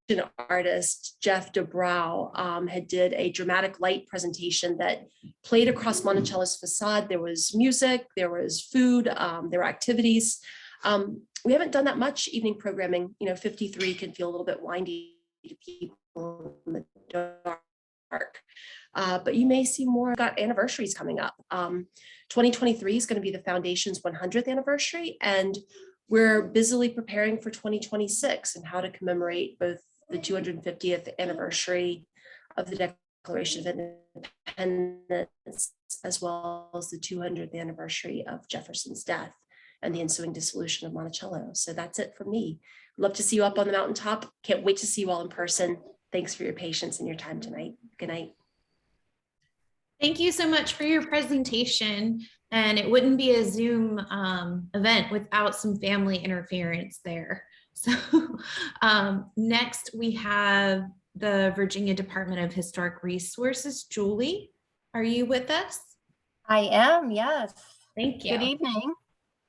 artist Jeff DeBrow had did a dramatic light presentation that played across Monticello's facade. There was music, there was food, there were activities. We haven't done that much evening programming. 53 can feel a little bit windy to people in the dark. But you may see more. We've got anniversaries coming up. 2023 is going to be the Foundation's 100th anniversary, and we're busily preparing for 2026 and how to commemorate both the 250th anniversary of the Declaration of Independence, as well as the 200th anniversary of Jefferson's death and the ensuing dissolution of Monticello. So that's it for me. Love to see you up on the mountaintop. Can't wait to see you all in person. Thanks for your patience and your time tonight. Good night. Thank you so much for your presentation. And it wouldn't be a Zoom event without some family interference there. So next we have the Virginia Department of Historic Resources. Julie, are you with us? I am, yes. Thank you. Good evening.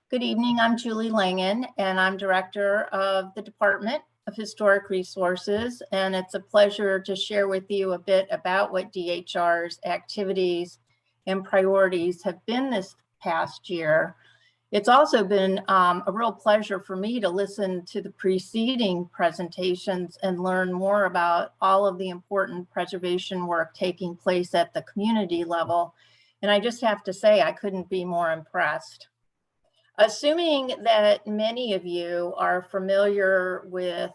Good evening. I'm Julie Langen, and I'm Director of the Department of Historic Resources. And it's a pleasure to share with you a bit about what DHR's activities and priorities have been this past year. It's also been a real pleasure for me to listen to the preceding presentations and learn more about all of the important preservation work taking place at the community level. And I just have to say, I couldn't be more impressed. Assuming that many of you are familiar with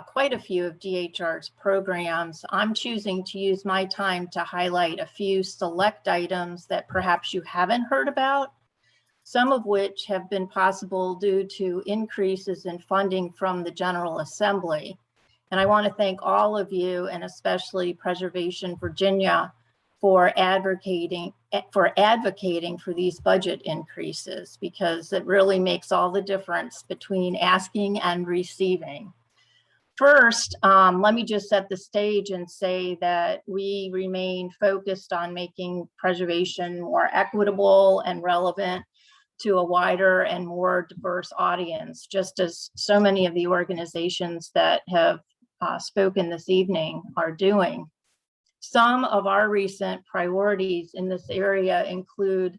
quite a few of DHR's programs, I'm choosing to use my time to highlight a few select items that perhaps you haven't heard about, some of which have been possible due to increases in funding from the General Assembly. And I want to thank all of you, and especially Preservation Virginia, for advocating for these budget increases, because it really makes all the difference between asking and receiving. First, let me just set the stage and say that we remain focused on making preservation more equitable and relevant to a wider and more diverse audience, just as so many of the organizations that have spoken this evening are doing. Some of our recent priorities in this area include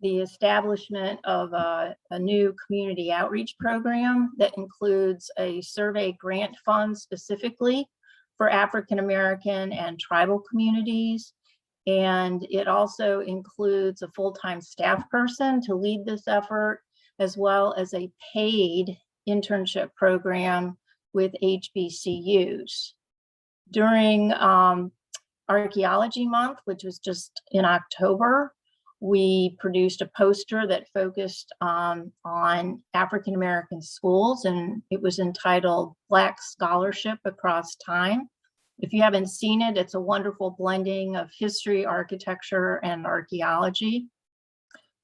the establishment of a new community outreach program that includes a survey grant fund specifically for African American and tribal communities. And it also includes a full-time staff person to lead this effort, as well as a paid internship program with HBCUs. During Archaeology Month, which was just in October, we produced a poster that focused on African American schools, and it was entitled Black Scholarship Across Time. If you haven't seen it, it's a wonderful blending of history, architecture, and archaeology.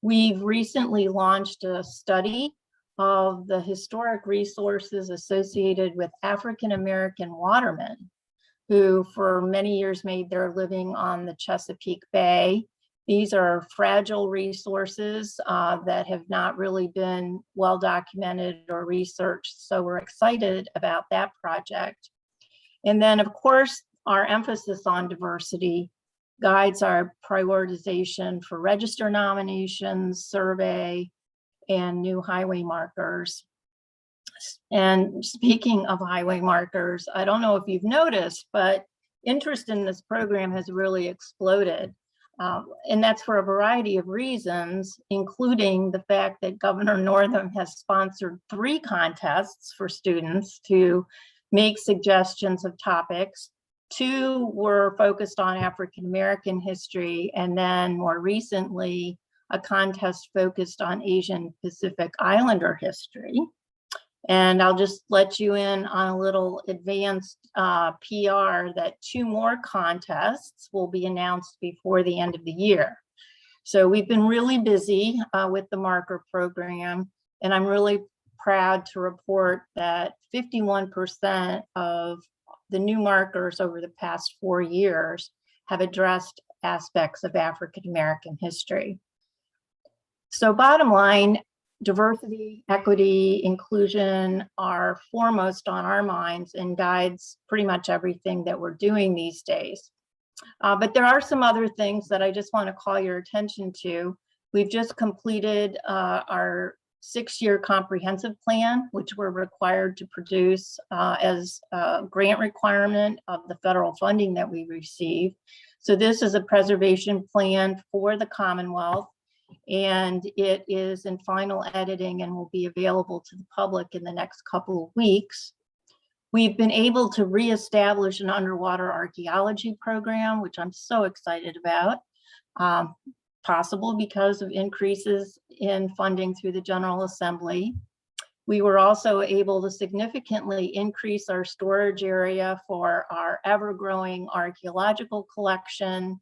We've recently launched a study of the historic resources associated with African American watermen, who for many years made their living on the Chesapeake Bay. These are fragile resources that have not really been well documented or researched, so we're excited about that project. And then, of course, our emphasis on diversity guides our prioritization for register nominations, survey, and new highway markers. And speaking of highway markers, I don't know if you've noticed, but interest in this program has really exploded. And that's for a variety of reasons, including the fact that Governor Northam has sponsored 3 contests for students to make suggestions of topics. 2 were focused on African American history, and then more recently, a contest focused on Asian Pacific Islander history. And I'll just let you in on a little advanced PR that 2 more contests will be announced before the end of the year. So we've been really busy with the marker program, and I'm really proud to report that 51% of the new markers over the past 4 years have addressed aspects of African American history. So bottom line, diversity, equity, inclusion are foremost on our minds and guides pretty much everything that we're doing these days. But there are some other things that I just want to call your attention to. We've just completed our 6-year comprehensive plan, which we're required to produce as a grant requirement of the federal funding that we receive. So this is a preservation plan for the Commonwealth, and it is in final editing and will be available to the public in the next couple of weeks. We've been able to reestablish an underwater archaeology program, which I'm so excited about, possible because of increases in funding through the General Assembly. We were also able to significantly increase our storage area for our ever-growing archaeological collection.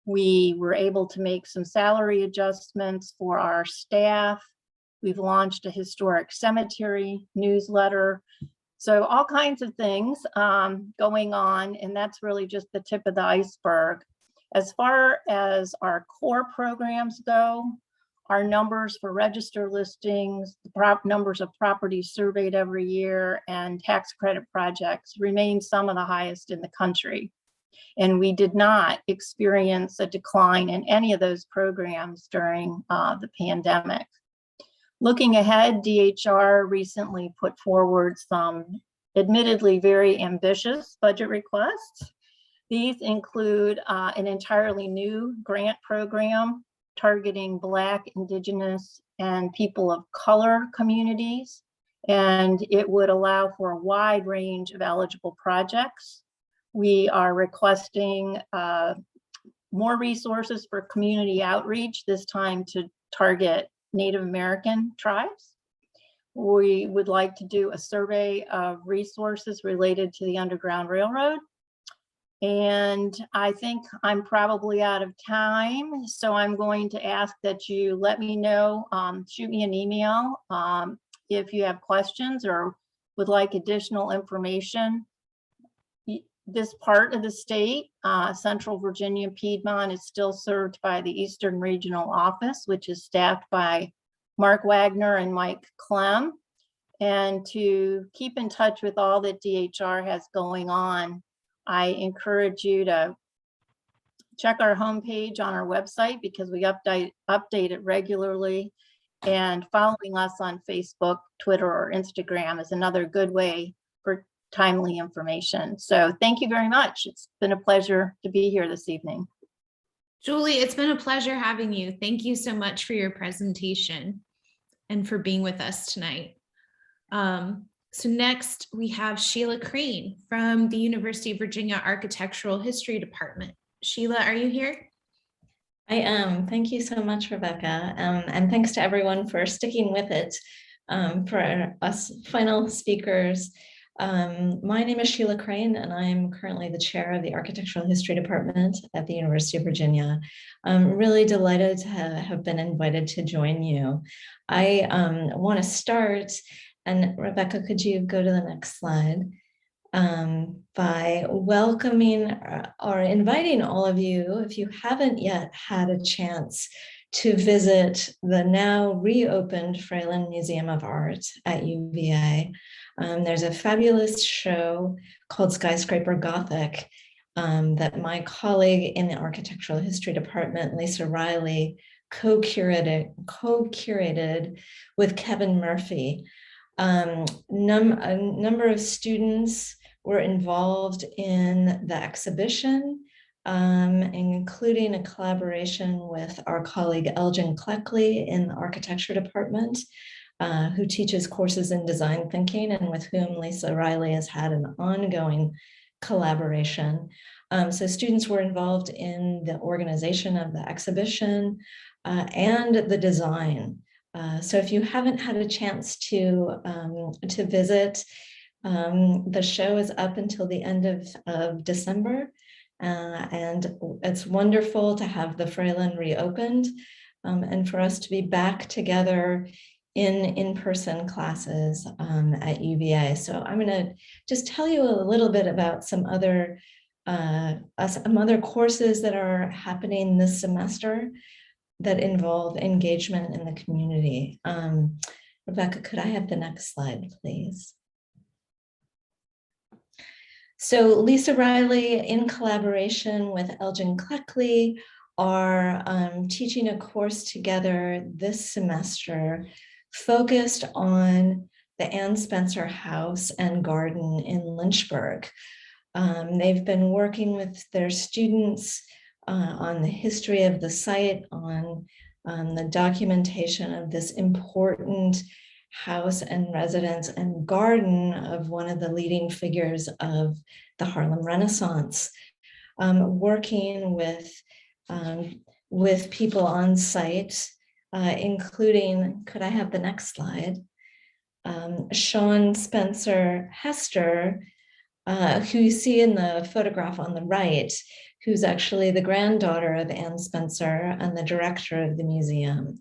We were able to make some salary adjustments for our staff. We've launched a historic cemetery newsletter. So all kinds of things going on, and that's really just the tip of the iceberg. As far as our core programs go, our numbers for register listings, the numbers of properties surveyed every year, and tax credit projects remain some of the highest in the country. And we did not experience a decline in any of those programs during the pandemic. Looking ahead, DHR recently put forward some admittedly very ambitious budget requests. These include an entirely new grant program targeting Black, Indigenous, and people of color communities. And it would allow for a wide range of eligible projects. We are requesting more resources for community outreach, this time to target Native American tribes. We would like to do a survey of resources related to the Underground Railroad. And I think I'm probably out of time, so I'm going to ask that you let me know, shoot me an email if you have questions or would like additional information. This part of the state, Central Virginia Piedmont, is still served by the Eastern Regional Office, which is staffed by Mark Wagner and Mike Clem. And to keep in touch with all that DHR has going on, I encourage you to check our homepage on our website because we update it regularly. And following us on Facebook, Twitter, or Instagram is another good way for timely information. So thank you very much. It's been a pleasure to be here this evening. Julie, it's been a pleasure having you. Thank you so much for your presentation and for being with us tonight. So next we have Sheila Crane from the University of Virginia Architectural History Department. Sheila, are you here? I am. Thank you so much, Rebecca. And thanks to everyone for sticking with it. For us final speakers, my name is Sheila Crane, and I'm currently the chair of the Architectural History Department at the University of Virginia. I'm really delighted to have been invited to join you. I want to start, and Rebecca, could you go to the next slide? By welcoming or inviting all of you, if you haven't yet had a chance to visit the now reopened Fralin Museum of Art at UVA. There's a fabulous show called Skyscraper Gothic that my colleague in the Architectural History Department, Lisa Riley, co-curated with Kevin Murphy. A number of students were involved in the exhibition, including a collaboration with our colleague Elgin Cleckley in the architecture department, who teaches courses in design thinking and with whom Lisa Riley has had an ongoing collaboration. So students were involved in the organization of the exhibition and the design. So if you haven't had a chance to visit, the show is up until the end of December, and it's wonderful to have the Fralin reopened and for us to be back together in-person classes at UVA. So I'm going to just tell you a little bit about some other courses that are happening this semester that involve engagement in the community. Rebecca, could I have the next slide, please? So Lisa Riley, in collaboration with Elgin Cleckley, are teaching a course together this semester focused on the Anne Spencer House and Garden in Lynchburg. They've been working with their students on the history of the site, on the documentation of this important house and residence and garden of one of the leading figures of the Harlem Renaissance, working with people on site, including, could I have the next slide? Sean Spencer Hester, who you see in the photograph on the right, who's actually the granddaughter of Anne Spencer and the director of the museum.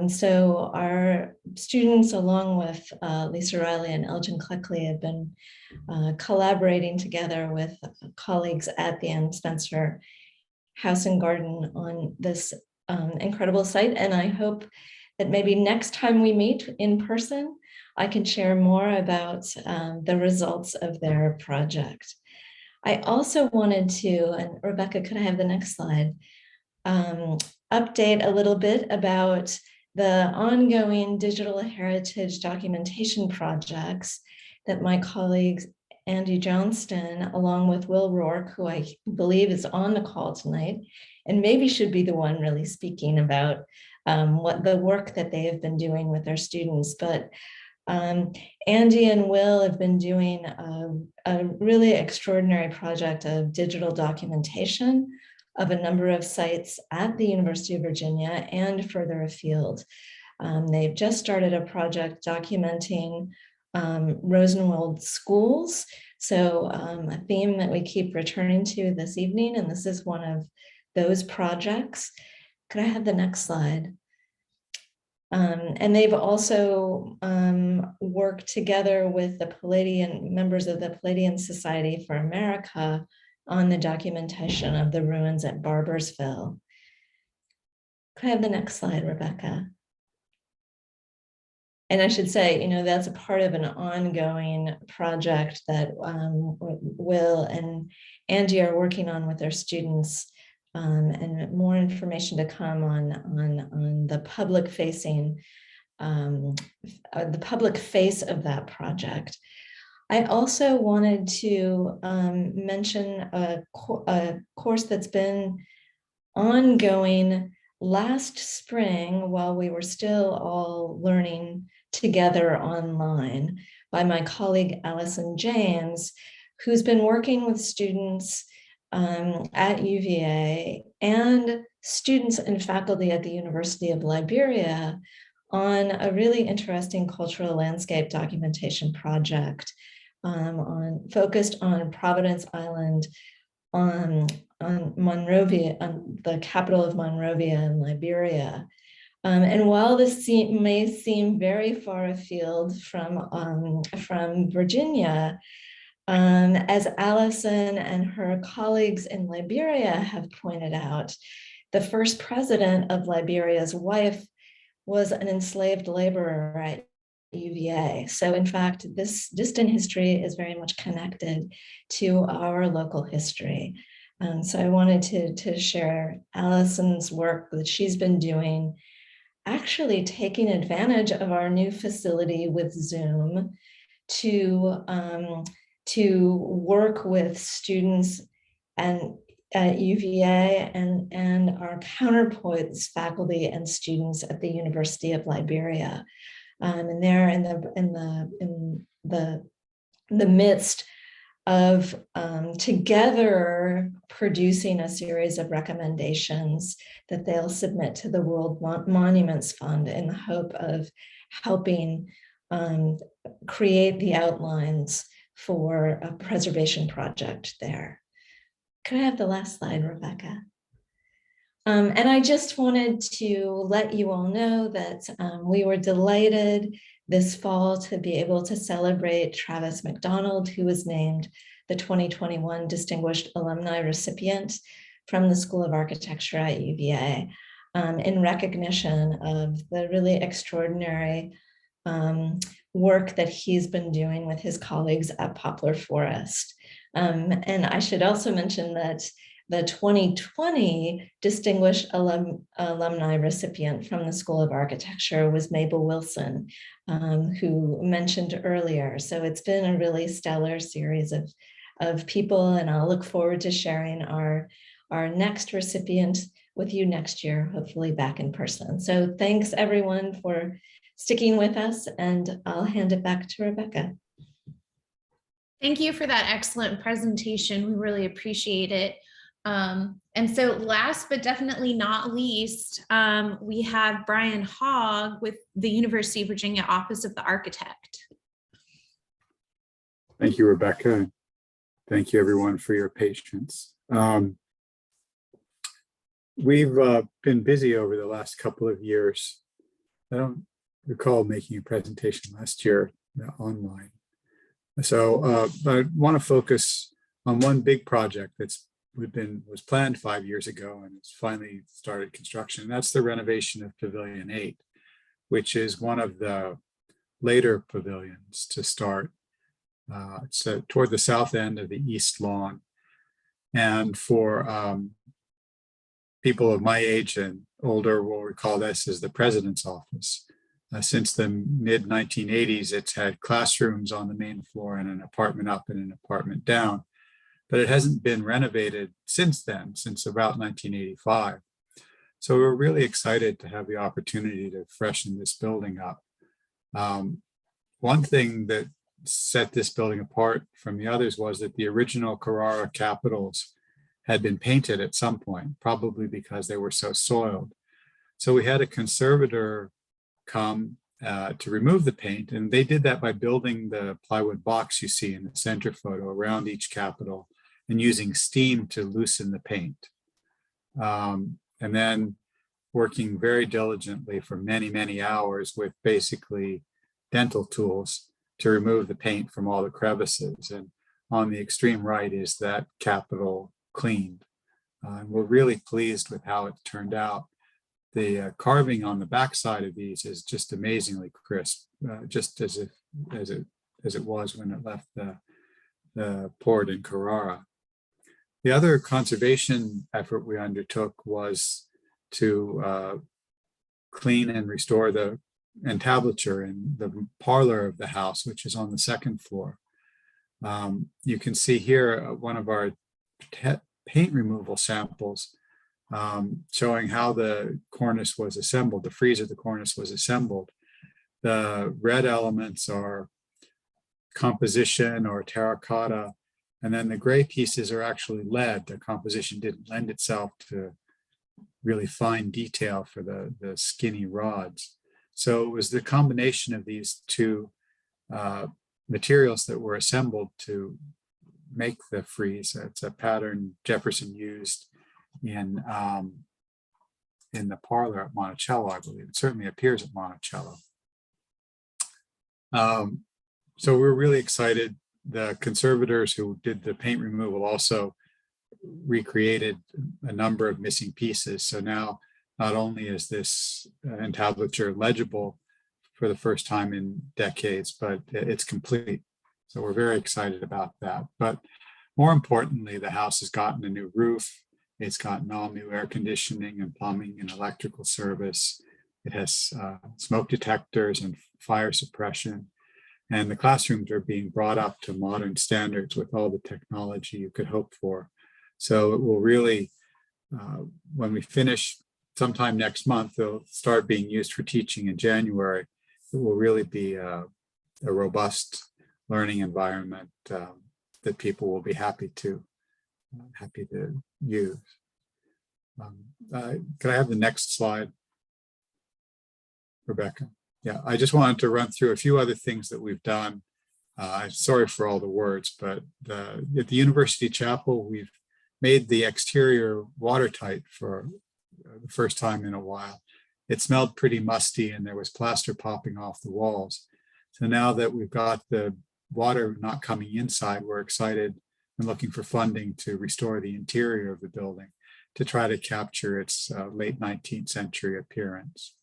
So our students, along with Lisa Riley and Elgin Cleckley, have been collaborating together with colleagues at the Anne Spencer House and Garden on this incredible site. And I hope that maybe next time we meet in person, I can share more about the results of their project. I also wanted to, and Rebecca, could I have the next slide? Update a little bit about the ongoing digital heritage documentation projects that my colleagues Andy Johnston, along with Will Rourke, who I believe is on the call tonight, and maybe should be the one really speaking about what the work that they have been doing with their students. But Andy and Will have been doing a really extraordinary project of digital documentation of a number of sites at the University of Virginia and further afield. They've just started a project documenting Rosenwald schools. So a theme that we keep returning to this evening, and this is one of those projects. Could I have the next slide? And they've also worked together with the Palladian members of the Palladian Society for America on the documentation of the ruins at Barbersville. Could I have the next slide, Rebecca? And I should say, you know, that's a part of an ongoing project that Will and Andy are working on with their students and more information to come on the public facing, the public face of that project. I also wanted to mention a course that's been ongoing last spring while we were still all learning together online by my colleague Allison James, who's been working with students at UVA and students and faculty at the University of Liberia on a really interesting cultural landscape documentation project focused on Providence Island, on Monrovia, on the capital of Monrovia in Liberia. And while this may seem very far afield from Virginia, as Allison and her colleagues in Liberia have pointed out, the first president of Liberia's wife was an enslaved laborer at UVA. So in fact, this distant history is very much connected to our local history. So I wanted to share Allison's work that she's been doing, actually taking advantage of our new facility with Zoom to work with students and at UVA and our counterparts, faculty and students at the University of Liberia. And they're in the midst of together producing a series of recommendations that they'll submit to the World Monuments Fund in the hope of helping create the outlines for a preservation project there. Could I have the last slide, Rebecca? And I just wanted to let you all know that we were delighted this fall to be able to celebrate Travis McDonald, who was named the 2021 Distinguished Alumni Recipient from the School of Architecture at UVA, in recognition of the really extraordinary work that he's been doing with his colleagues at Poplar Forest. And I should also mention that the 2020 Distinguished Alumni Recipient from the School of Architecture was Mabel Wilson, who mentioned earlier. So it's been a really stellar series of people, and I'll look forward to sharing our next recipient with you next year, hopefully back in person. So thanks everyone for sticking with us, and I'll hand it back to Rebecca. Thank you for that excellent presentation. We really appreciate it. And so last but definitely not least, we have Brian Hogg with the University of Virginia Office of the Architect. Thank you, Rebecca. Thank you everyone for your patience. We've been busy over the last couple of years. I don't recall making a presentation last year online. So I want to focus on one big project that's was planned 5 years ago and it's finally started construction. That's the renovation of Pavilion 8, which is one of the later pavilions to start. It's toward the south end of the East Lawn. And for people of my age and older will recall this as the President's Office. Since the mid-1980s, it's had classrooms on the main floor and an apartment up and an apartment down, but it hasn't been renovated since then, since about 1985. So we're really excited to have the opportunity to freshen this building up. One thing that set this building apart from the others was that the original Carrara capitals had been painted at some point, probably because they were so soiled. So we had a conservator come to remove the paint, and they did that by building the plywood box you see in the center photo around each capital and using steam to loosen the paint. And then working very diligently for many, many hours with basically dental tools to remove the paint from all the crevices. And on the extreme right is that capital cleaned. And we're really pleased with how it turned out. The carving on the backside of these is just amazingly crisp, just as it was when it left the port in Carrara. The other conservation effort we undertook was to clean and restore the entablature in the parlor of the house, which is on the second floor. You can see here one of our paint removal samples showing how the cornice was assembled, the frieze of the cornice was assembled. The red elements are composition or terracotta, and then the gray pieces are actually lead. The composition didn't lend itself to really fine detail for the skinny rods. So it was the combination of these two materials that were assembled to make the frieze. It's a pattern Jefferson used in the parlor at Monticello, I believe. It certainly appears at Monticello. So we're really excited. The conservators who did the paint removal also recreated a number of missing pieces. So now not only is this entablature legible for the first time in decades, but it's complete. So we're very excited about that. But more importantly, the house has gotten a new roof. It's gotten all new air conditioning and plumbing and electrical service. It has smoke detectors and fire suppression. And the classrooms are being brought up to modern standards with all the technology you could hope for. So it will really, when we finish sometime next month, they'll start being used for teaching in January. It will really be a robust learning environment that people will be happy to use. Could I have the next slide, Rebecca? Yeah, I just wanted to run through a few other things that we've done. I'm sorry for all the words, but at the University Chapel, we've made the exterior watertight for the first time in a while. It smelled pretty musty and there was plaster popping off the walls. So now that we've got the water not coming inside, we're excited and looking for funding to restore the interior of the building to try to capture its late 19th century appearance.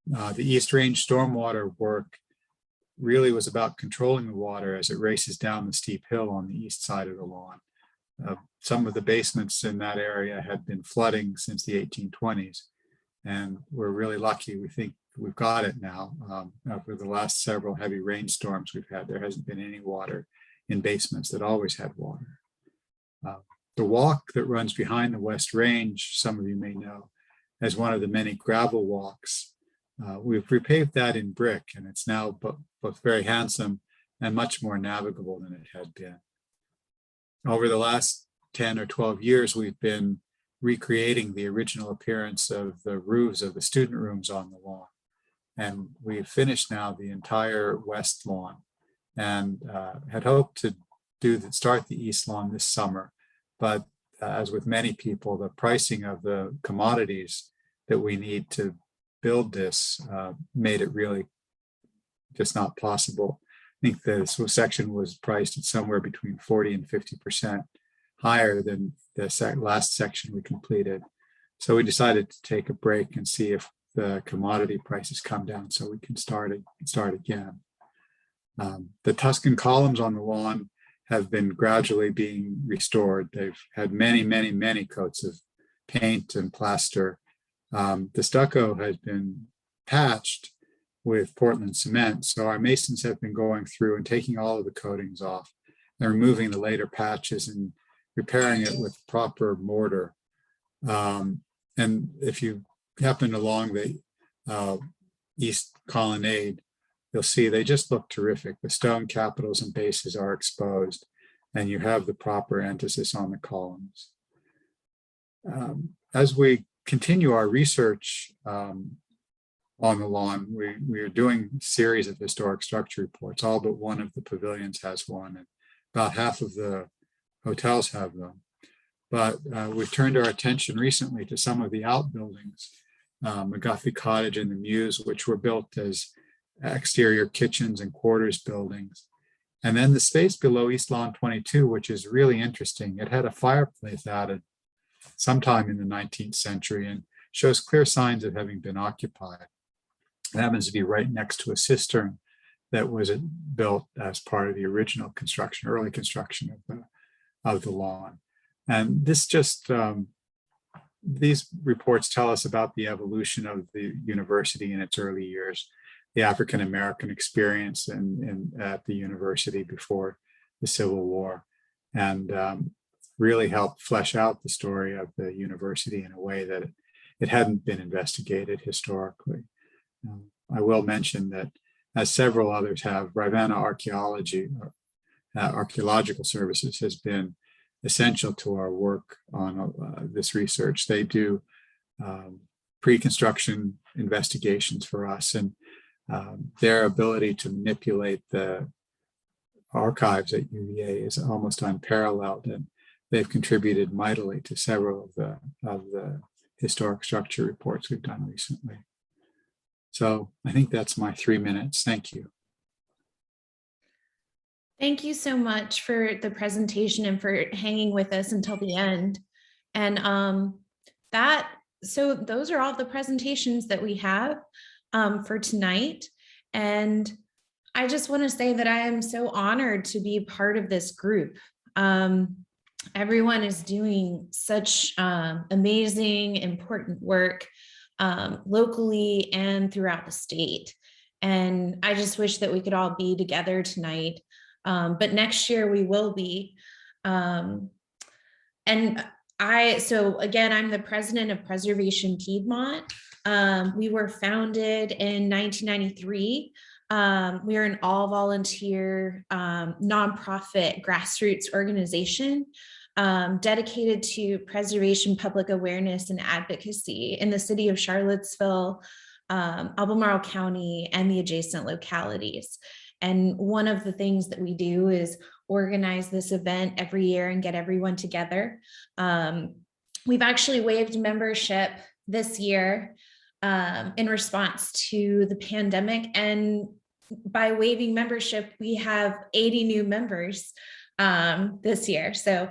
The East Range stormwater work really was about controlling the water as it races down the steep hill on the east side of the lawn. Some of the basements in that area had been flooding since the 1820s, and we're really lucky. We think we've got it now. Over the last several heavy rainstorms we've had, there hasn't been any water in basements that always had water. The walk that runs behind the West Range, some of you may know, as one of the many gravel walks. We've repaved that in brick, and it's now both very handsome and much more navigable than it had been. Over the last 10 or 12 years, we've been recreating the original appearance of the roofs of the student rooms on the lawn. And we've finished now the entire west lawn and had hoped to start the east lawn this summer. But as with many people, the pricing of the commodities that we need to build this made it really just not possible. I think this section was priced at somewhere between 40 and 50% higher than the last section we completed. So we decided to take a break and see if the commodity prices come down so we can start again. The Tuscan columns on the lawn have been gradually being restored. They've had many, many, many coats of paint and plaster. The stucco has been patched with Portland cement. So our masons have been going through and taking all of the coatings off and removing the later patches and repairing it with proper mortar. And if you happen along the east colonnade, you'll see they just look terrific. The stone capitals and bases are exposed, and you have the proper emphasis on the columns. As we continue our research on the lawn, we are doing a series of historic structure reports. All but one of the pavilions has one, and about half of the hotels have them. But we've turned our attention recently to some of the outbuildings, McGuffey Cottage and the Mews, which were built as exterior kitchens and quarters buildings. And then the space below East Lawn 22, which is really interesting. It had a fireplace added sometime in the 19th century and shows clear signs of having been occupied. It happens to be right next to a cistern that was built as part of the original construction, early construction of the lawn. And this just, these reports tell us about the evolution of the university in its early years, the African-American experience at the university before the Civil War, and really helped flesh out the story of the university in a way that it hadn't been investigated historically. I will mention that, as several others have, Rivanna Archaeological Services has been essential to our work on this research. They do pre-construction investigations for us, and their ability to manipulate the archives at UVA is almost unparalleled, and they've contributed mightily to several of the historic structure reports we've done recently. So I think that's my 3 minutes. Thank you. Thank you so much for the presentation and for hanging with us until the end. And so those are all the presentations that we have for tonight. And I just want to say that I am so honored to be part of this group. Everyone is doing such amazing, important work locally and throughout the state. And I just wish that we could all be together tonight. But next year we will be. So again, I'm the president of Preservation Piedmont. We were founded in 1993. We are an all volunteer nonprofit grassroots organization dedicated to preservation, public awareness, and advocacy in the city of Charlottesville, Albemarle County, and the adjacent localities. And one of the things that we do is organize this event every year and get everyone together. We've actually waived membership this year in response to the pandemic. And by waiving membership, we have 80 new members this year. So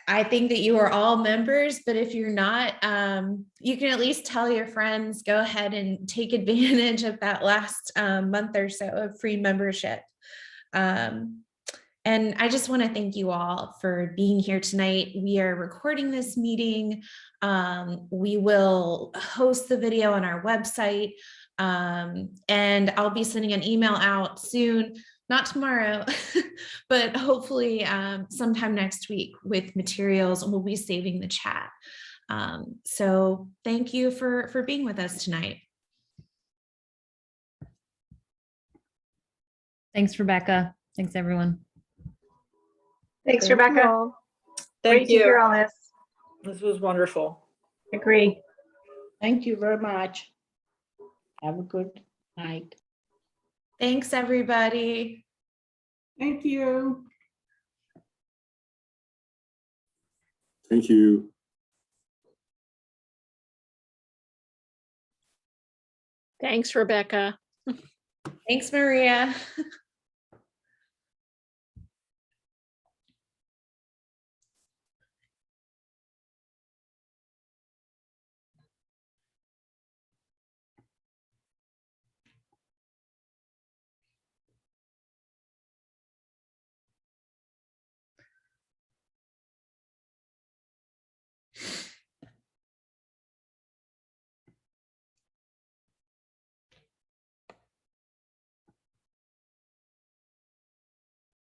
I think that you are all members, but if you're not, you can at least tell your friends, go ahead and take advantage of that last month or so of free membership. And I just want to thank you all for being here tonight. We are recording this meeting. We will host the video on our website, and I'll be sending an email out soon. Not tomorrow, but hopefully sometime next week with materials, and we'll be saving the chat. So thank you for being with us tonight. Thanks, Rebecca. Thanks, everyone. Thanks, Rebecca. Great to hear all this. This was wonderful. Agree. Thank you very much. Have a good night. Thanks, everybody. Thank you. Thank you. Thanks, Rebecca. Thanks, Maria.